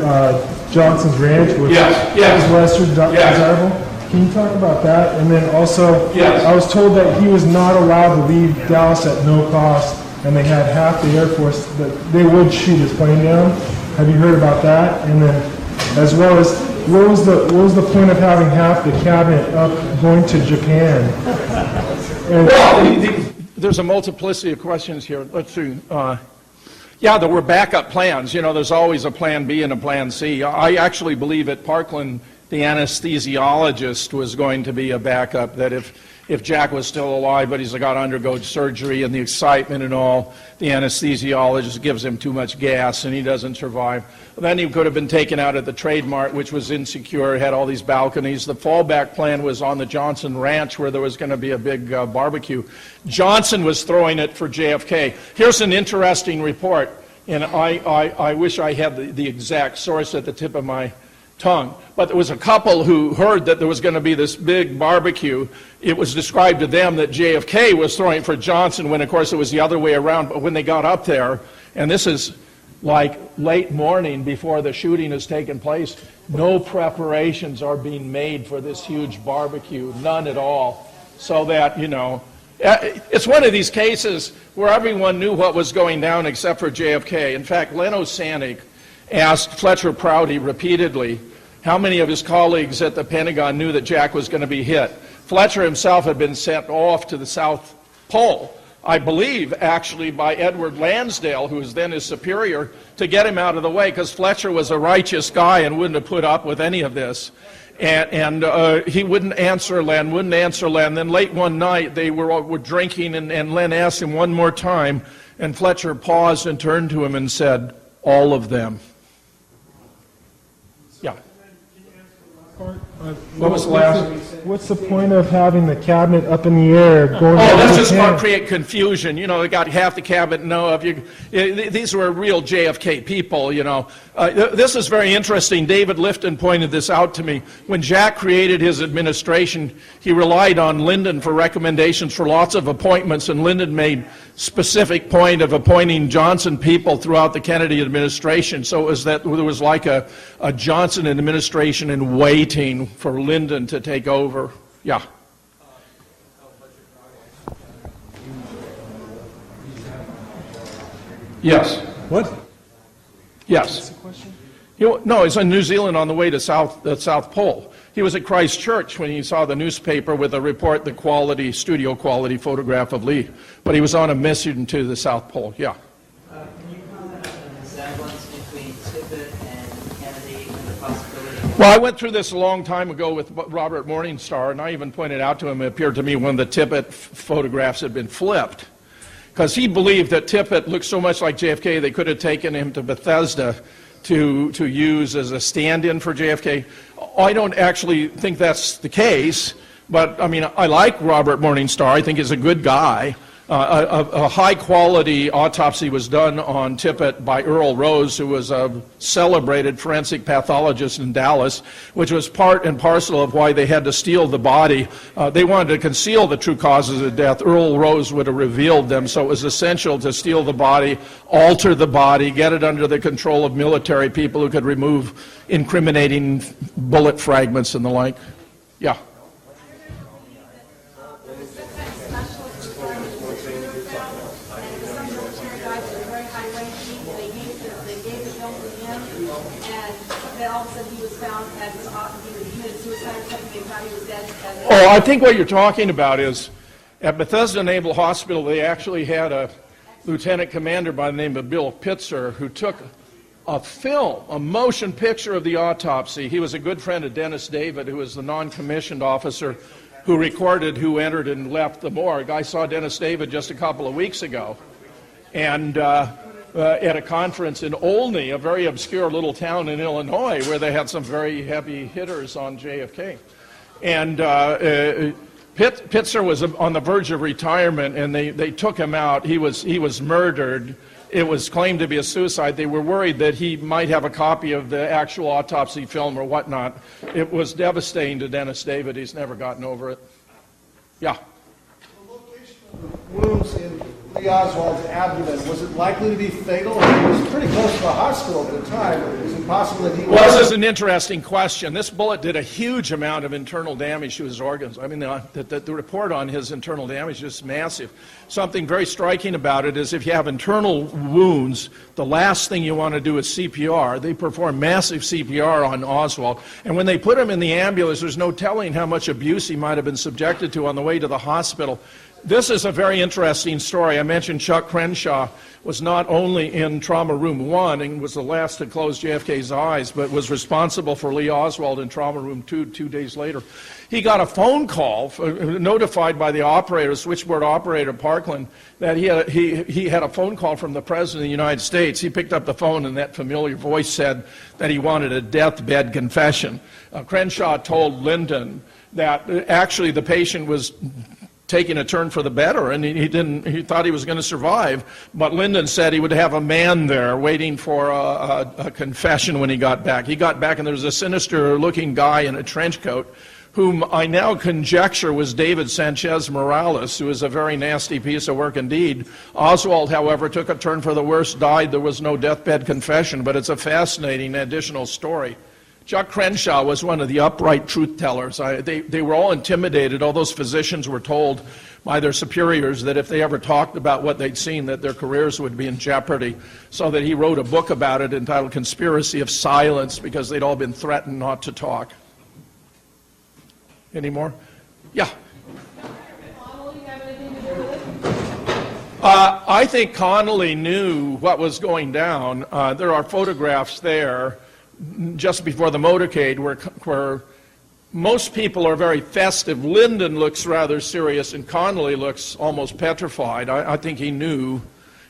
Johnson's Ranch, which Yes. is less desirable. Can you talk about that? And then also, Yes. I was told that he was not allowed to leave Dallas at no cost, and they had half the Air Force that they would shoot his plane down. Have you heard about that? And then, as well as, what was the point of having half the cabinet up going to Japan? And Well, there's a multiplicity of questions here. Let's see. Yeah, there were backup plans. You know, there's always a plan B and a plan C. I actually believe at Parkland, the anesthesiologist was going to be a backup, that if Jack was still alive, but he's got to undergo surgery and the excitement and all, the anesthesiologist gives him too much gas and he doesn't survive. Then he could have been taken out at the Trademark, which was insecure, had all these balconies. The fallback plan was on the Johnson Ranch, where there was going to be a big barbecue. Johnson was throwing it for JFK. Here's an interesting report, and I wish I had the exact source at the tip of my tongue. But there was a couple who heard that there was going to be this big barbecue. It was described to them that JFK was throwing for Johnson, when of course it was the other way around. But when they got up there, and this is like late morning before the shooting has taken place, no preparations are being made for this huge barbecue, none at all. So that, you know, it's one of these cases where everyone knew what was going down except for JFK. In fact, Leno Sanik asked Fletcher Prouty repeatedly how many of his colleagues at the Pentagon knew that Jack was going to be hit. Fletcher himself had been sent off to the South Pole, I believe, actually by Edward Lansdale, who was then his superior, to get him out of the way, because Fletcher was a righteous guy and wouldn't have put up with any of this. And he wouldn't answer Len. Then late one night, they were drinking, and Len asked him one more time, and Fletcher paused and turned to him and said, "All of them." Yeah. What was the last? What's the point of having the cabinet up in the air going? Oh, that's just going to create confusion. You know, they got half the cabinet. No, these were real JFK people. You know, this is very interesting. David Lifton pointed this out to me. When Jack created his administration, he relied on Lyndon for recommendations for lots of appointments, and Lyndon made specific point of appointing Johnson people throughout the Kennedy administration. So it was that there was like a Johnson administration in waiting for Lyndon to take over. Yeah. Yes. What? Yes. No, he's in New Zealand on the way to the South Pole. He was at Christchurch when he saw the newspaper with a report, the studio quality photograph of Lee. But he was on a mission to the South Pole. Yeah. Can you comment on the resemblance between Tippit and Kennedy and the possibility? Well, I went through this a long time ago with Robert Morningstar, and I even pointed out to him, it appeared to me one of the Tippit photographs had been flipped, because he believed that Tippit looked so much like JFK they could have taken him to Bethesda to use as a stand-in for JFK. I don't actually think that's the case, but I mean, I like Robert Morningstar. I think he's a good guy. A high-quality autopsy was done on Tippit by Earl Rose, who was a celebrated forensic pathologist in Dallas, which was part and parcel of why they had to steal the body. They wanted to conceal the true causes of death. Earl Rose would have revealed them, so it was essential to steal the body, alter the body, get it under the control of military people who could remove incriminating bullet fragments and the like. Yeah. Oh, I think what you're talking about is at Bethesda Naval Hospital, they actually had a lieutenant commander by the name of Bill Fetzer, who took a film, a motion picture of the autopsy. He was a good friend of Dennis David, who was the non-commissioned officer who recorded who entered and left the morgue. I saw Dennis David just a couple of weeks ago, and at a conference in Olney, a very obscure little town in Illinois, where they had some very heavy hitters on JFK. And Fetzer was on the verge of retirement, and they took him out. He was murdered. It was claimed to be a suicide. They were worried that he might have a copy of the actual autopsy film or whatnot. It was devastating to Dennis David. He's never gotten over it. Yeah. The location of the wounds in Lee Oswald's abdomen, was it likely to be fatal? He was pretty close to the hospital at the time. Is it possible that he was... Well, this is an interesting question. This bullet did a huge amount of internal damage to his organs. I mean, the report on his internal damage is massive. Something very striking about it is if you have internal wounds, the last thing you want to do is CPR. They perform massive CPR on Oswald. And when they put him in the ambulance, there's no telling how much abuse he might have been subjected to on the way to the hospital. This is a very interesting story. I mentioned Chuck Crenshaw was not only in Trauma Room 1 and was the last to close JFK's eyes, but was responsible for Lee Oswald in Trauma Room 2 2 days later. He got a phone call, notified by the operator, switchboard operator Parkland, that he had a phone call from the President of the United States. He picked up the phone, and that familiar voice said that he wanted a deathbed confession. Crenshaw told Lyndon that actually the patient was taking a turn for the better, and he thought he was going to survive, but Lyndon said he would have a man there waiting for a confession when he got back. He got back, and there was a sinister-looking guy in a trench coat, whom I now conjecture was David Sanchez Morales, who is a very nasty piece of work indeed. Oswald, however, took a turn for the worse, died. There was no deathbed confession, but it's a fascinating additional story. Chuck Crenshaw was one of the upright truth tellers. They were all intimidated. All those physicians were told by their superiors that if they ever talked about what they'd seen, that their careers would be in jeopardy. So that he wrote a book about it entitled Conspiracy of Silence, because they'd all been threatened not to talk. Any more? Yeah. I think Connolly knew what was going down. There are photographs there just before the motorcade where most people are very festive. Lyndon looks rather serious, and Connolly looks almost petrified. I think he knew,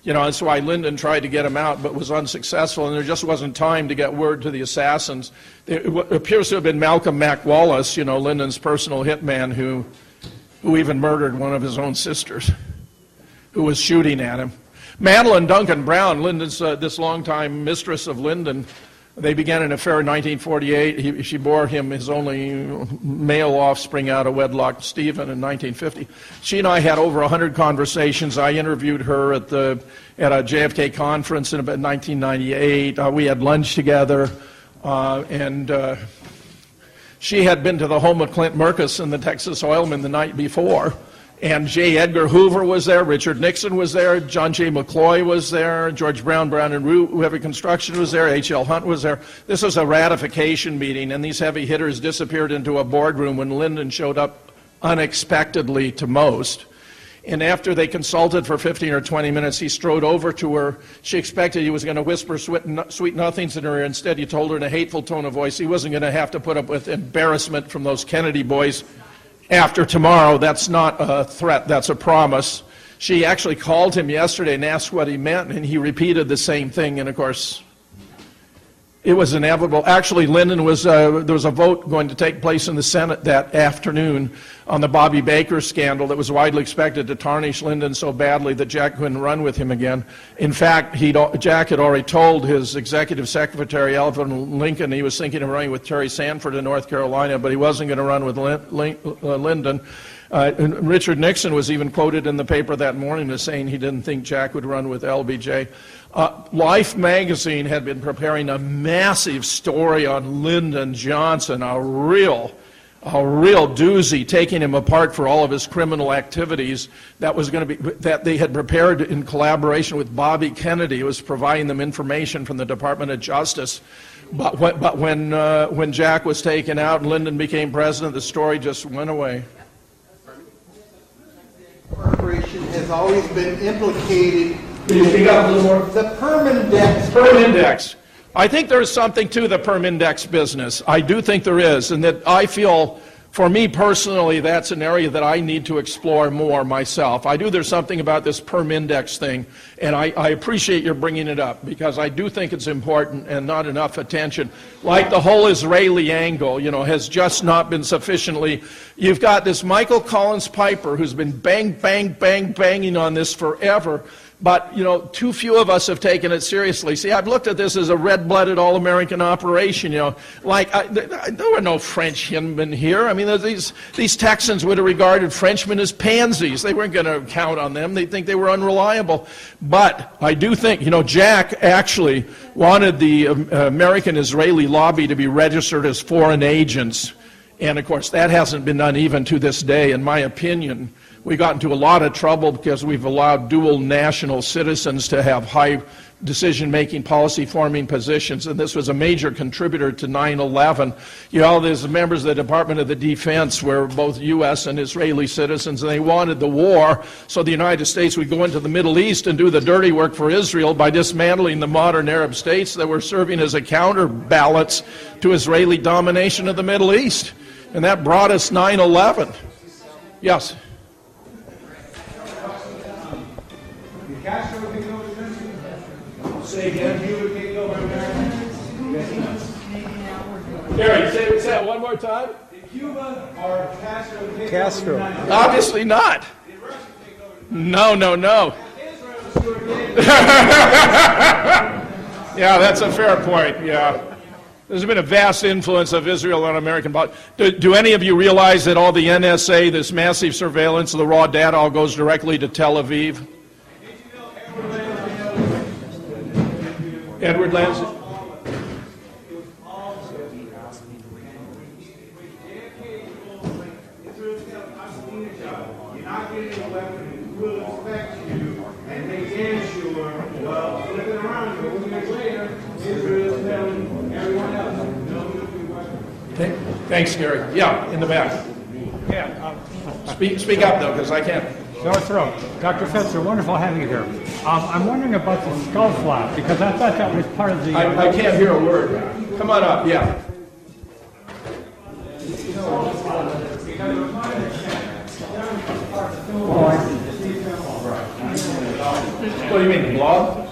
that's why Lyndon tried to get him out but was unsuccessful, and there just wasn't time to get word to the assassins. It appears to have been Malcolm Mac Wallace, Lyndon's personal hitman, who even murdered one of his own sisters, who was shooting at him. Madeline Duncan Brown, Lyndon's this longtime mistress of Lyndon, they began an affair in 1948. She bore him his only male offspring out of wedlock, Stephen, in 1950. She and I had over 100 conversations. I interviewed her at a JFK conference in about 1998. We had lunch together, and she had been to the home of Clint Murkis and the Texas Oilman the night before. And J. Edgar Hoover was there, Richard Nixon was there, John J. McCloy was there, George Brown and Root Heavy Construction was there, H.L. Hunt was there. This was a ratification meeting, and these heavy hitters disappeared into a boardroom when Lyndon showed up unexpectedly to most. And after they consulted for 15 or 20 minutes, he strode over to her. She expected he was going to whisper sweet nothings in her ear. Instead, he told her in a hateful tone of voice he wasn't going to have to put up with embarrassment from those Kennedy boys after tomorrow. That's not a threat, that's a promise. She actually called him yesterday and asked what he meant, and he repeated the same thing, and of course, it was inevitable. Actually, Lyndon there was a vote going to take place in the Senate that afternoon on the Bobby Baker scandal that was widely expected to tarnish Lyndon so badly that Jack couldn't run with him again. In fact, Jack had already told his executive secretary, Alvin Lincoln, he was thinking of running with Terry Sanford in North Carolina, but he wasn't going to run with Lyndon. Richard Nixon was even quoted in the paper that morning as saying he didn't think Jack would run with LBJ. Life magazine had been preparing a massive story on Lyndon Johnson, a real doozy, taking him apart for all of his criminal activities. That they had prepared in collaboration with Bobby Kennedy, who was providing them information from the Department of Justice. But when Jack was taken out and Lyndon became president, the story just went away. Corporation has always been implicated Can you speak up a little more? The perm index. Perm index. I think there is something to the perm index business. I do think there is, and that I feel, for me personally, that's an area that I need to explore more myself. I do, there's something about this perm index thing, and I appreciate your bringing it up, because I do think it's important and not enough attention. Like the whole Israeli angle, has just not been sufficiently. You've got this Michael Collins Piper who's been banging on this forever. But, too few of us have taken it seriously. See, I've looked at this as a red-blooded, all-American operation, there were no French hitmen here. I mean, these Texans would have regarded Frenchmen as pansies. They weren't going to count on them. They'd think they were unreliable. But I do think, Jack actually wanted the American-Israeli lobby to be registered as foreign agents. And, of course, that hasn't been done even to this day, in my opinion. We got into a lot of trouble because we've allowed dual national citizens to have high decision-making, policy-forming positions, and this was a major contributor to 9/11. There's members of the Department of the Defense were both U.S. and Israeli citizens, and they wanted the war, so the United States would go into the Middle East and do the dirty work for Israel by dismantling the modern Arab states that were serving as a counterbalance to Israeli domination of the Middle East. And that brought us 9/11. Yes? Castro would take over the country? Say again, he would take over America? Gary, say that one more time. Did Cuba or Castro take Castro. over the United Obviously not. Did Russia take over the No. Israel was Stuart Davis. Yeah, that's a fair point, yeah. There's been a vast influence of Israel on American politics. Do any of you realize that all the NSA, this massive surveillance of the raw data, all goes directly to Tel Aviv? Edward Lansing. JFK Israel's got a Palestinian job. You're not getting a weapon, we'll expect you, and they can sure, well, flip it around, 2 years later, Israel's telling everyone else, no nuclear weapons. Thanks, Gary. Yeah, in the back. Yeah, Speak up, though, because I can't. sore throat. Dr. Fetzer, wonderful having you here. I'm wondering about the skull flap, because I thought that was part of the... I can't hear a word. Come on up, yeah. What do you mean, the blob?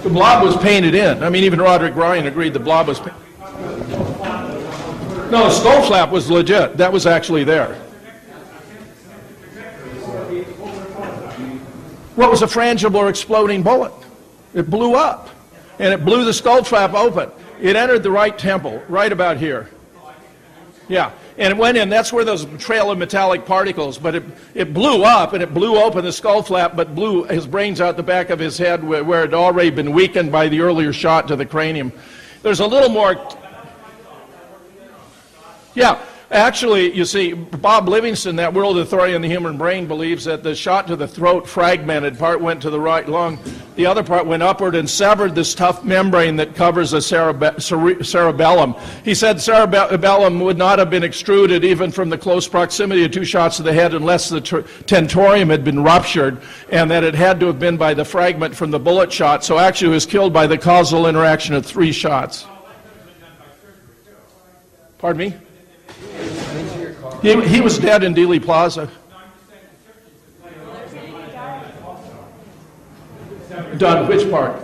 The blob was painted in. I mean, even Roderick Ryan agreed the blob was painted. No, the skull flap was legit. That was actually there. What was a frangible or exploding bullet? It blew up, and it blew the skull flap open. It entered the right temple, right about here. Yeah, and it went in. That's where those trail of metallic particles, but it blew up, and it blew open the skull flap, but blew his brains out the back of his head where it had already been weakened by the earlier shot to the cranium. There's a little more... Yeah. Actually, you see, Bob Livingston, that world authority on the human brain, believes that the shot to the throat fragmented. Part went to the right lung. The other part went upward and severed this tough membrane that covers the cerebellum. He said cerebellum would not have been extruded even from the close proximity of 2 shots to the head unless the tentorium had been ruptured, and that it had to have been by the fragment from the bullet shot. So actually it was killed by the causal interaction of 3 shots. Pardon me? He was dead in Dealey Plaza. Done which part?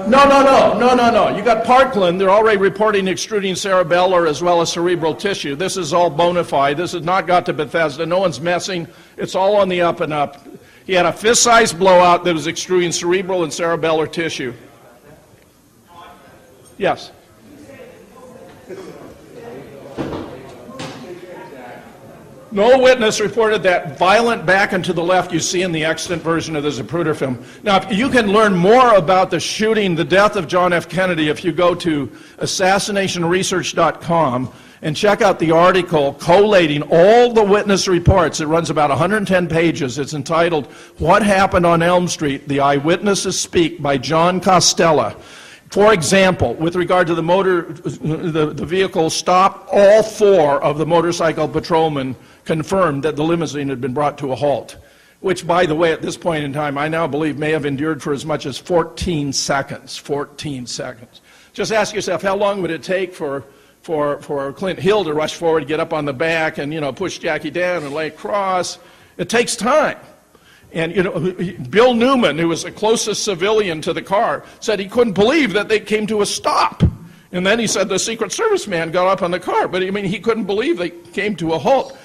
No. You got Parkland. They're already reporting extruding cerebellar as well as cerebral tissue. This is all bona fide. This has not got to Bethesda. No one's messing. It's all on the up and up. He had a fist-sized blowout that was extruding cerebral and cerebellar tissue. Yes. No witness reported that violent back and to the left you see in the extant version of the Zapruder film. Now, you can learn more about the shooting, the death of John F. Kennedy, if you go to assassinationresearch.com and check out the article collating all the witness reports. It runs about 110 pages. It's entitled, What Happened on Elm Street? The Eyewitnesses Speak by John Costella. For example, with regard to the vehicle stop, all 4 of the motorcycle patrolmen confirmed that the limousine had been brought to a halt. which, by the way, at this point in time, I now believe may have endured for as much as 14 seconds. 14 seconds. Just ask yourself, how long would it take for Clint Hill to rush forward, get up on the back, and, push Jackie down and lay across? It takes time. And, Bill Newman, who was the closest civilian to the car, said he couldn't believe that they came to a stop. And then he said the Secret Service man got up on the car, but he couldn't believe they came to a halt.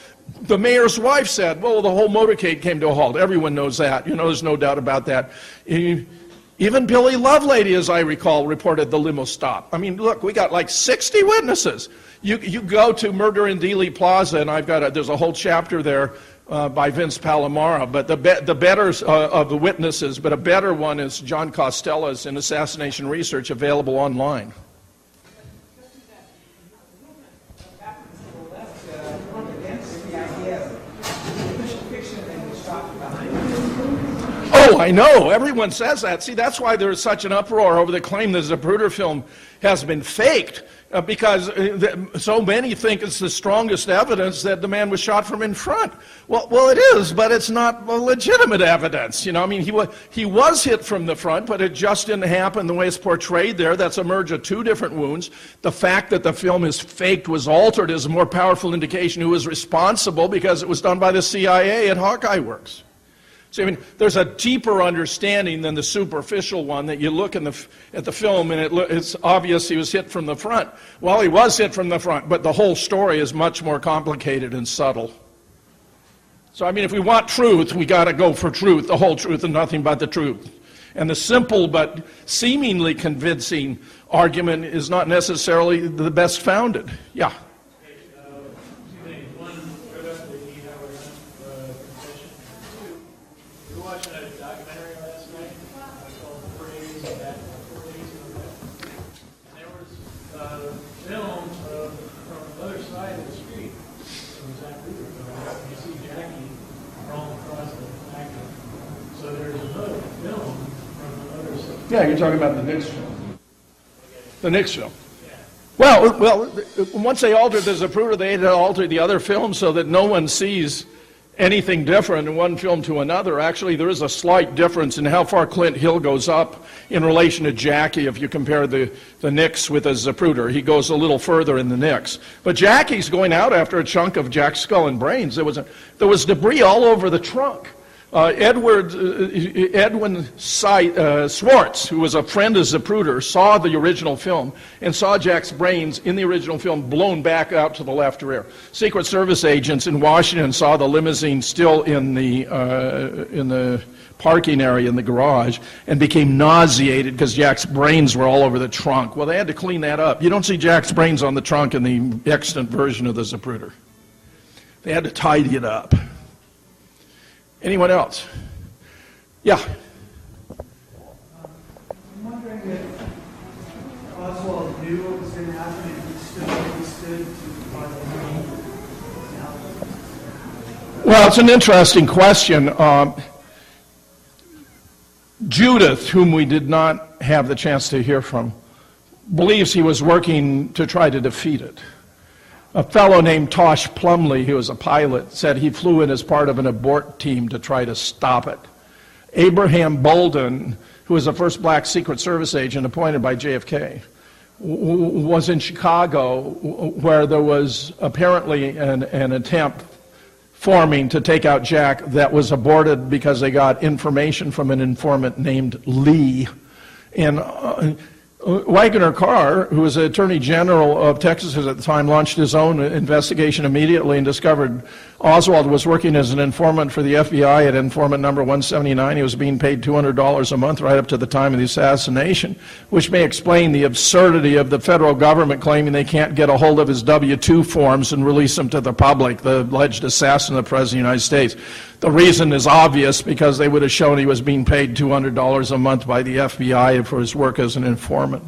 The mayor's wife said, well, the whole motorcade came to a halt. Everyone knows that. There's no doubt about that. Even Billy Lovelady, as I recall, reported the limo stop. Look, we got like 60 witnesses. You go to Murder in Dealey Plaza, and there's a whole chapter there by Vince Palomara, but the better of the witnesses, but a better one is John Costella's in Assassination Research, available online. Oh, I know. Everyone says that. See, that's why there's such an uproar over the claim the Zapruder film has been faked, because so many think it's the strongest evidence that the man was shot from in front. Well, it is, but it's not legitimate evidence. He was hit from the front, but it just didn't happen the way it's portrayed there. That's a merge of two different wounds. The fact that the film is faked, was altered, is a more powerful indication who was responsible, because it was done by the CIA at Hawkeye Works. So, there's a deeper understanding than the superficial one that you look at the film and it's obvious he was hit from the front. Well, he was hit from the front, but the whole story is much more complicated and subtle. So, if we want truth, we got to go for truth, the whole truth and nothing but the truth. And the simple but seemingly convincing argument is not necessarily the best founded. Yeah. Yeah, you're talking about the Nix film. The Nix film. Well, once they altered the Zapruder, they had to alter the other film so that no one sees anything different in one film to another. Actually, there is a slight difference in how far Clint Hill goes up in relation to Jackie if you compare the Nix with the Zapruder. He goes a little further in the Nix. But Jackie's going out after a chunk of Jack's skull and brains. There was debris all over the trunk. Edwin Swartz, who was a friend of Zapruder, saw the original film and saw Jack's brains in the original film blown back out to the left rear. Secret Service agents in Washington saw the limousine still in the parking area in the garage and became nauseated because Jack's brains were all over the trunk. Well, they had to clean that up. You don't see Jack's brains on the trunk in the extant version of the Zapruder. They had to tidy it up. Anyone else? Yeah. I'm wondering if Oswald knew what was going to happen and he stood where he stood to follow the Well, it's an interesting question. Judith, whom we did not have the chance to hear from, believes he was working to try to defeat it. A fellow named Tosh Plumley, who was a pilot, said he flew in as part of an abort team to try to stop it. Abraham Bolden, who was the first black Secret Service agent appointed by JFK, was in Chicago, where there was apparently an attempt forming to take out Jack that was aborted because they got information from an informant named Lee. And Wagner Carr, who was the Attorney General of Texas at the time, launched his own investigation immediately and discovered Oswald was working as an informant for the FBI at informant number 179. He was being paid $200 a month right up to the time of the assassination, which may explain the absurdity of the federal government claiming they can't get a hold of his W-2 forms and release them to the public, the alleged assassin of the President of the United States. The reason is obvious, because they would have shown he was being paid $200 a month by the FBI for his work as an informant.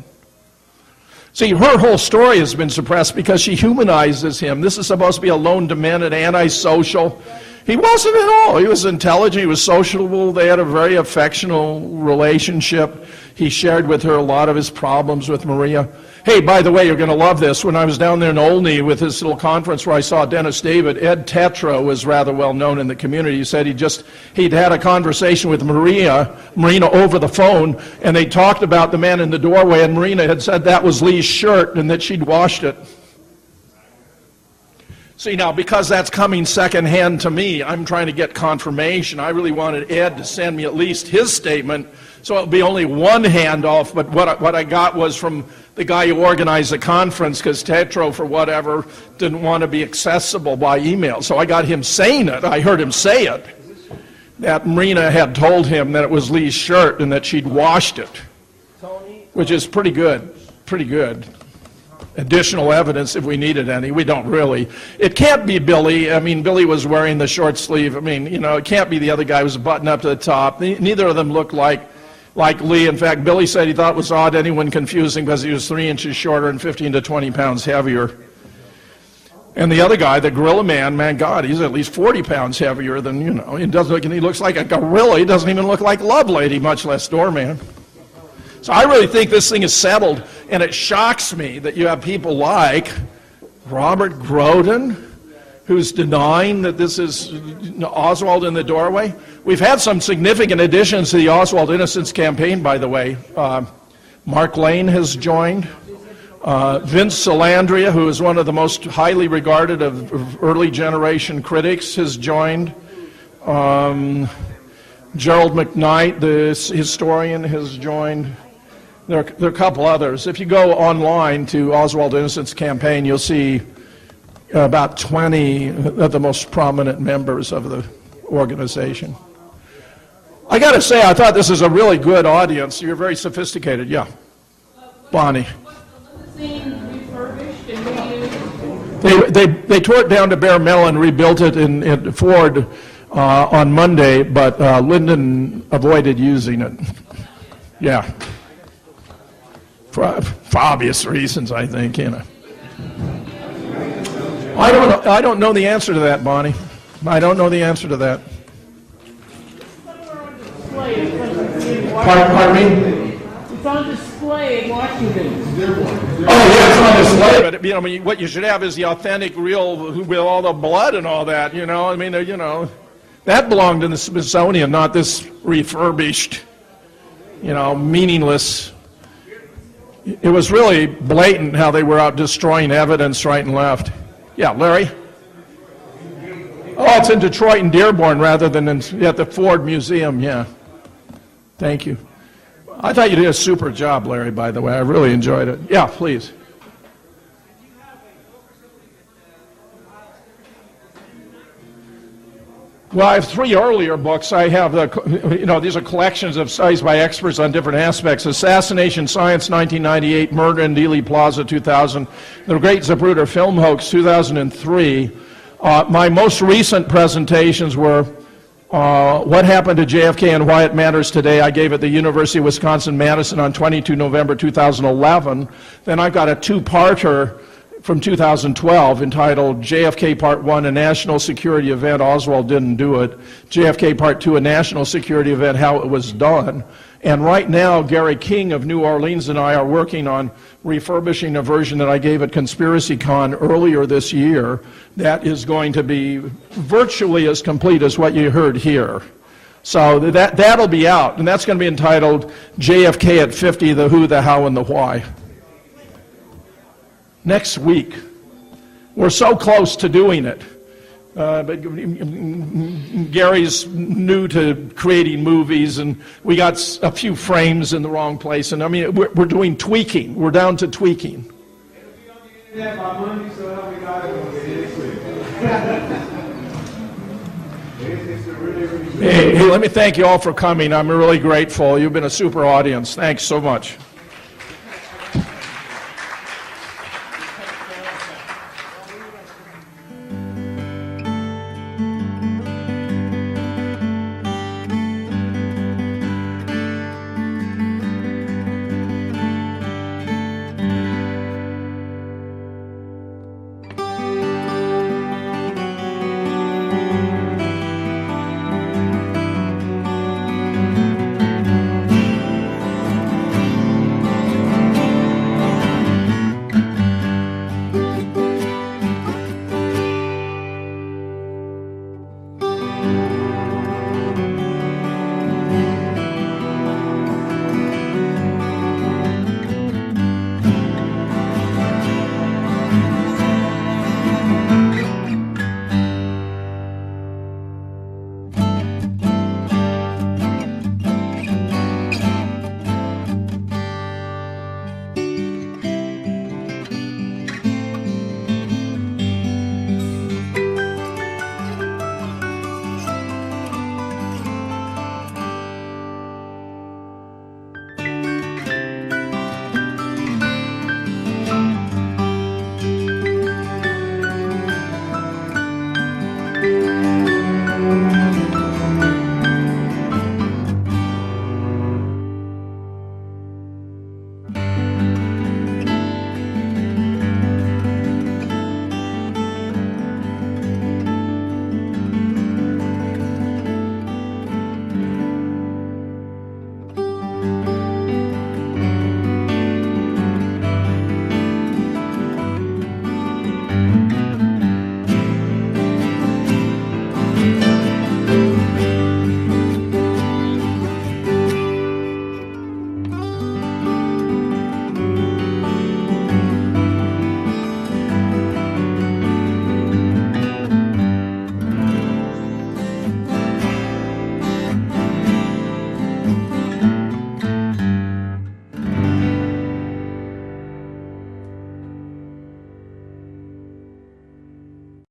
See, her whole story has been suppressed because she humanizes him. This is supposed to be a lone, demented, antisocial. He wasn't at all. He was intelligent. He was sociable. They had a very affectionate relationship. He shared with her a lot of his problems with Maria. Hey, by the way, you're going to love this. When I was down there in Olney with this little conference where I saw Dennis David, Ed Tetro was rather well known in the community. He said he'd had a conversation with Marina over the phone, and they talked about the man in the doorway, and Marina had said that was Lee's shirt and that she'd washed it. See, now, because that's coming secondhand to me, I'm trying to get confirmation. I really wanted Ed to send me at least his statement, so it would be only one handoff, but what I got was from the guy who organized the conference, because Tetro, for whatever, didn't want to be accessible by email. So I got him saying it. I heard him say it, that Marina had told him that it was Lee's shirt and that she'd washed it, which is pretty good, pretty good. Additional evidence if we needed any. We don't really. It can't be Billy. I mean, Billy was wearing the short sleeve. I mean, it can't be the other guy who was buttoned up to the top. Neither of them looked like Lee. In fact, Billy said he thought it was odd anyone confusing because he was 3 inches shorter and 15 to 20 pounds heavier. And the other guy, the gorilla man, man, God, he's at least 40 pounds heavier than, he looks like a gorilla. He doesn't even look like Lovelady, much less Doorman. So I really think this thing is settled, and it shocks me that you have people like Robert Groden, who's denying that this is Oswald in the doorway. We've had some significant additions to the Oswald Innocence Campaign, by the way. Mark Lane has joined. Vince Salandria, who is one of the most highly regarded of early generation critics, has joined. Gerald McKnight, the historian, has joined. There are a couple others. If you go online to Oswald Innocence Campaign, you'll see about 20 of the most prominent members of the organization. I got to say, I thought this is a really good audience. You're very sophisticated. Yeah. Bonnie. Was the limousine refurbished and reused? They tore it down to bare metal and rebuilt it in Ford on Monday, but Lyndon avoided using it. Yeah. For obvious reasons, I think, I don't know the answer to that, Bonnie. I don't know the answer to that. Pardon me? It's on display in Washington. Oh, yeah, it's on display. But, what you should have is the authentic, real, with all the blood and all that, that belonged in the Smithsonian, not this refurbished, meaningless. It was really blatant how they were out destroying evidence right and left. Yeah, Larry? Oh, it's in Detroit and Dearborn rather than at the Ford Museum, yeah. Thank you. I thought you did a super job, Larry, by the way. I really enjoyed it. Yeah, please. Well, I have 3 earlier books. I have these are collections of studies by experts on different aspects. Assassination Science, 1998, Murder in Dealey Plaza, 2000, The Great Zapruder Film Hoax, 2003. My most recent presentations were What Happened to JFK and Why It Matters Today. I gave at the University of Wisconsin-Madison on 22 November 2011. Then I've got a 2-parter from 2012 entitled JFK Part 1, a national security event, Oswald didn't do it. JFK Part 2, a national security event, how it was done. And right now, Gary King of New Orleans and I are working on refurbishing a version that I gave at ConspiracyCon earlier this year that is going to be virtually as complete as what you heard here. So that'll be out, and that's going to be entitled JFK at 50, the who, the how, and the why. Next week. We're so close to doing it. But Gary's new to creating movies, and we got a few frames in the wrong place. And we're doing tweaking. We're down to tweaking. Hey, let me thank you all for coming. I'm really grateful. You've been a super audience. Thanks so much.